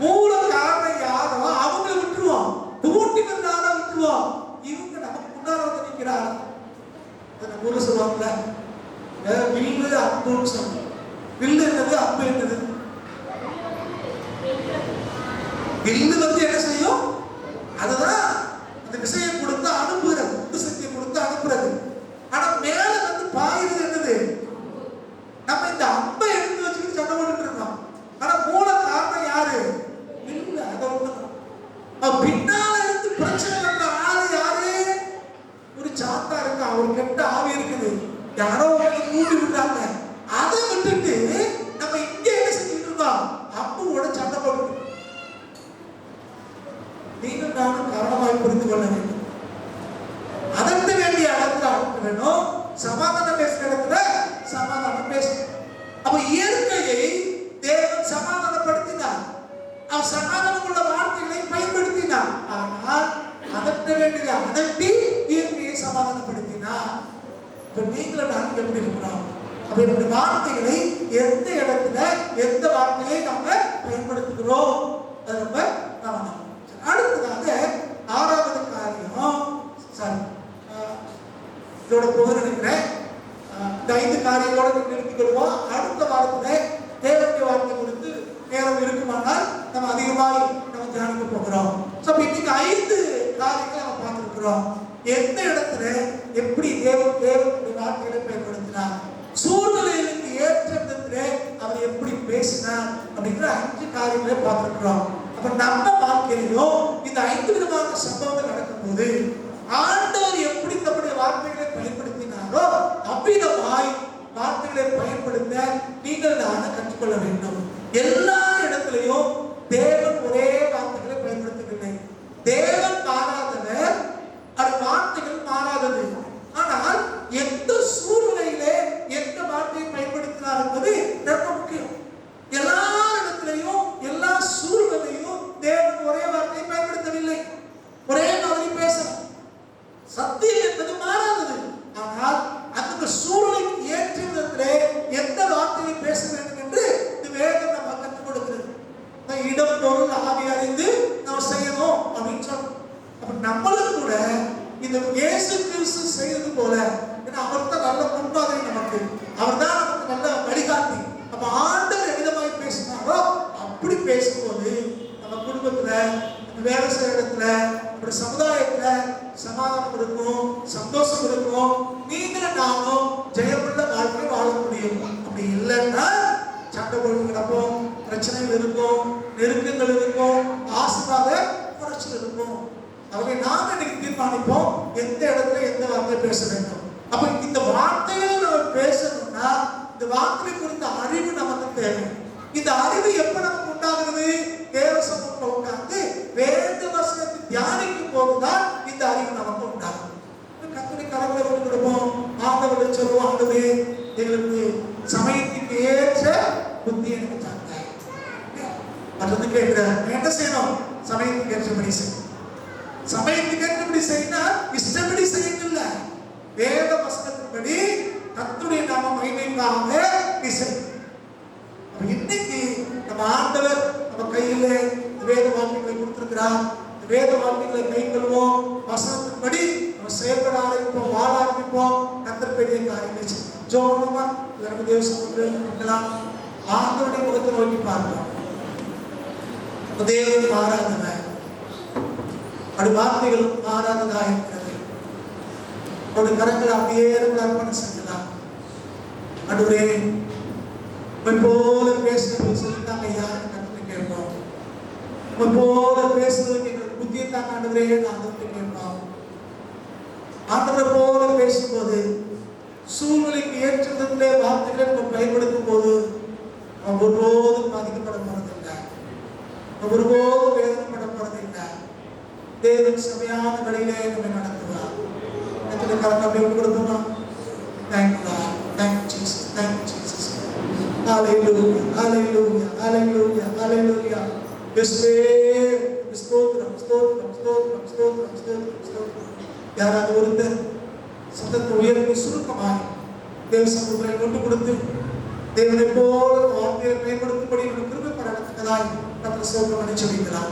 மூல காரணம் யாரோ அவங்களை விட்டுருவோம், தூண்டி வந்தால விட்டுருவோம். இவங்க நமக்கு முன்னால வந்து நிற்கிறார். நம்ம ஊர்ல சொல்லுவாங்கல்ல, வில்லு அம்புன்னு சொல்லுவாங்க. வில்லு என்னது, அம்பு என்னது? வில்லு வந்து என்ன செய்யும்? அதுதான் அந்த விஷயம் கொடுத்து அனுப்புகிறது, உந்து சக்தியை கொடுத்து அனுப்புறது. ஆனா மேல வந்து பாயுறது என்னது? நம்ம இந்த அம்பை எடுத்து வச்சுக்கிட்டு சண்டை போட்டுட்டு இருக்கோம். ஆனா மூல காரணம் யாரு? வில்லு. அதை ஒண்ணுதான். பின்னால இருந்து பிரச்சனை பண்ற ஆளு யாரு? ஒரு சாத்தா இருக்கு, அவர் கெட்ட ஆவி இருக்குது, யாரோ கூட்டி விட்டாங்க. அதை விட்டுட்டு நம்ம இங்க என்ன செஞ்சுட்டு இருக்கோம்? அம்புவோட சண்டை போட்டு. நீங்கள் நானும் காரணமாய் புரிந்து கொள்ள வேண்டும். அதட்ட வேண்டிய இடத்துல அதட்ட வேணும், சமாதானம் பேசுற இடத்துல சமாதானம் பேசணும். அப்ப இயற்கையை தேவன் சமாதானப்படுத்தினார். அவர் சமாதானம் உள்ள வார்த்தைகளை பயன்படுத்தினார். ஆனால் அதட்ட வேண்டியதை அதட்டி இயற்கையை சமாதானப்படுத்தினார். இப்ப நீங்களும் நானும் எப்படி இருக்கிறோம்? அப்ப இந்த வார்த்தைகளை எந்த இடத்துல எந்த வார்த்தையை நம்ம பயன்படுத்துகிறோம்? அது ரொம்ப கவனம். அடுத்ததாக ஆறாவது காரியம், சாரி இதோட போக நினைக்கிறேன். இந்த 5 காரியங்களோட நிறுத்திக் கொள்வோம். அடுத்த வாரத்துல தேவனுடைய வார்த்தை கொடுத்து நேரம் இருக்குமானால் நம்ம அதிகமாக நம்ம தியானிக்க போகிறோம். போகிறோம். ஸோ இன்னைக்கு 5 காரியங்களை நம்ம பார்த்துருக்கிறோம். எந்த இடத்துல எப்படி தேவனுடைய வார்த்தைகளை பயன்படுத்தினார், சூழ்நிலைகளுக்கு ஏற்ற விதத்திலே அவர் எப்படி பேசினார் அப்படிங்கிற 5 காரியங்களை பார்த்துருக்கிறோம். அப்ப நம்ம வாழ்க்கையிலும் இந்த 5 விதமான சம்பவங்கள் நடக்கும்போது ஆண்டவர் எப்படி தம்முடைய வார்த்தைகளை பயன்படுத்தினாரோ அவ்விதமாய் வார்த்தைகளை பயன்படுத்த நீங்கள் நானும் கற்றுக்கொள்ள வேண்டும். எல்லா இடத்திலையும் தேவன் ஒரே வார்த்தைகளை பயன்படுத்தவில்லை. தேவன் மாறாதவர், அது வார்த்தைகள் மாறாதது. ஆனால் எந்த சூழ்நிலையிலே எந்த வார்த்தையை பயன்படுத்தினார் என்பது ரொம்ப முக்கியம். எல்லா இடத்திலையும் எல்லா சூழ்நிலையும் தேவன் ஒரே வார்த்தையை பயன்படுத்தவில்லை. ஒரே மாதிரி பேசணும். சத்தியம் என்பது மாறாதது. ஆனால் அந்த சூழ்நிலைக்கு ஏற்ற விதத்திலே எந்த வார்த்தையை பேச வேண்டும் என்று இந்த வேதம் நம்ம கற்றுக் கொடுக்கிறது. இடம் பொருள் ஆவி அறிந்து நாம் செய்யணும் அப்படின்னு சொல்றோம். அப்ப நம்மளும் கூட இந்த இயேசு கிறிஸ்து செய்தது போல, ஏன்னா அவர் தான் நல்ல முன்பாதை, நமக்கு அவர் தான் நமக்கு நல்ல வழிகாட்டி. அப்ப ஆண்டவர் எவ்விதமாய் பேசினாரோ அப்படி பேசும்போது நம்ம குடும்பத்துல, வேலை செய்யற இடத்துல, ஒரு சமுதாயத்துல சமாதானம் இருக்கும், சந்தோஷம் இருக்கும். நீங்களும் நானும் ஜெயமுள்ள வாழ்க்கை வாழ முடியும். அப்படி இல்லைன்னா சண்டை போட்டு கிடப்போம், பிரச்சனைகள் இருக்கும், நெருக்கங்கள் இருக்கும், ஆசீர்வாத குறைச்சல் இருக்கும். அவங்க நாம இன்னைக்கு தீர்மானிப்போம் எந்த இடத்துல எந்த வார்த்தை பேச வேண்டும். அப்ப இந்த வார்த்தையை நம்ம பேசணும்னா இந்த வார்த்தை குறித்த அறிவு நமக்கு தேவை. இந்த அறிவு எப்ப நமக்கு உண்டாகிறது? தேவ சமூகத்தில் உட்கார்ந்து வேத வசனத்தை தியானிக்கும் போதுதான் இந்த அறிவு நமக்கு உண்டாகும். கத்தனை கடவுளை கொடுப்போம், ஆண்டவரை சொல்லுவோம், ஆண்டவே எங்களுக்கு சமயத்துக்கு ஏற்ற புத்தி எனக்கு தாங்க. மற்றது கேட்கிற என்ன செய்யணும்? சமயத்துக்கு ஏற்றபடி செய்யணும். சமயத்துக்கு ஏற்றபடி செய்யணும், இஷ்டப்படி செய்யல. வேத வசனத்தின்படி கர்த்தருடைய நாம மகிமைக்காக இசை. இன்னைக்கு நம்ம ஆண்டவர் நம்ம கையில வேத வாக்கியங்களை கொடுத்திருக்கிறார். வேத வாக்கியங்களை கைக்கொள்வோம், வசனத்தின்படி நம்ம செயல்பட ஆரம்பிப்போம், வாழ ஆரம்பிப்போம். கர்த்தர் பெரிய காரியங்களை செய்வோம். ஜோனமா நம்ம தேவ சமூகத்தில் ஆண்டவருடைய முகத்தை நோக்கி பார்ப்போம். தேவன் மாறாதவர், அது வார்த்தைகளும் மாறாததா இருக்கிறது. அவருடைய கரங்களை அப்படியே அர்ப்பணம் செய்யலாம். ஆண்டவரே போல பேசுறது சொல்லிட்டாங்க, யாரும் கருத்து கேட்போம். போல பேசுறதுக்கு எங்களுக்கு புத்தியை தான் ஆண்டவரே கருத்து கேட்போம். ஆண்டவரை போல பேசும்போது சூழ்நிலைக்கு ஏற்றதிலே வார்த்தைகளை நம்ம பயன்படுத்தும் போது நம்ம ஒருபோதும் பாதிக்கப்பட போறதில்லை, ஒருபோதும் வேதனைப்பட போறதில்லை. தேவன் சபையான வழியிலே நம்ம நடத்துவார். அப்படி கொடுத்தோமா? Thank you, thank you Jesus, thank you Jesus. Hallelujah, hallelujah, hallelujah, hallelujah. Yesterday, ஸ்தோத்திரம், ஸ்தோத்திரம், ஸ்தோத்திரம், ஸ்தோத்திரம், ஸ்தோத்திரம், ஸ்தோத்திரம். யாராவது ஒருத்தர் சத்தத்தை உயர்த்தி சுருக்கமாய் தேவ சமூகத்தை கொண்டு கொடுத்து தேவனை போல வார்த்தையை பயன்படுத்தும்படி கிருபை பரவத்தக்கதாய் கர்த்தர் சோகம் அனுப்பிச்சு வைக்கிறார்.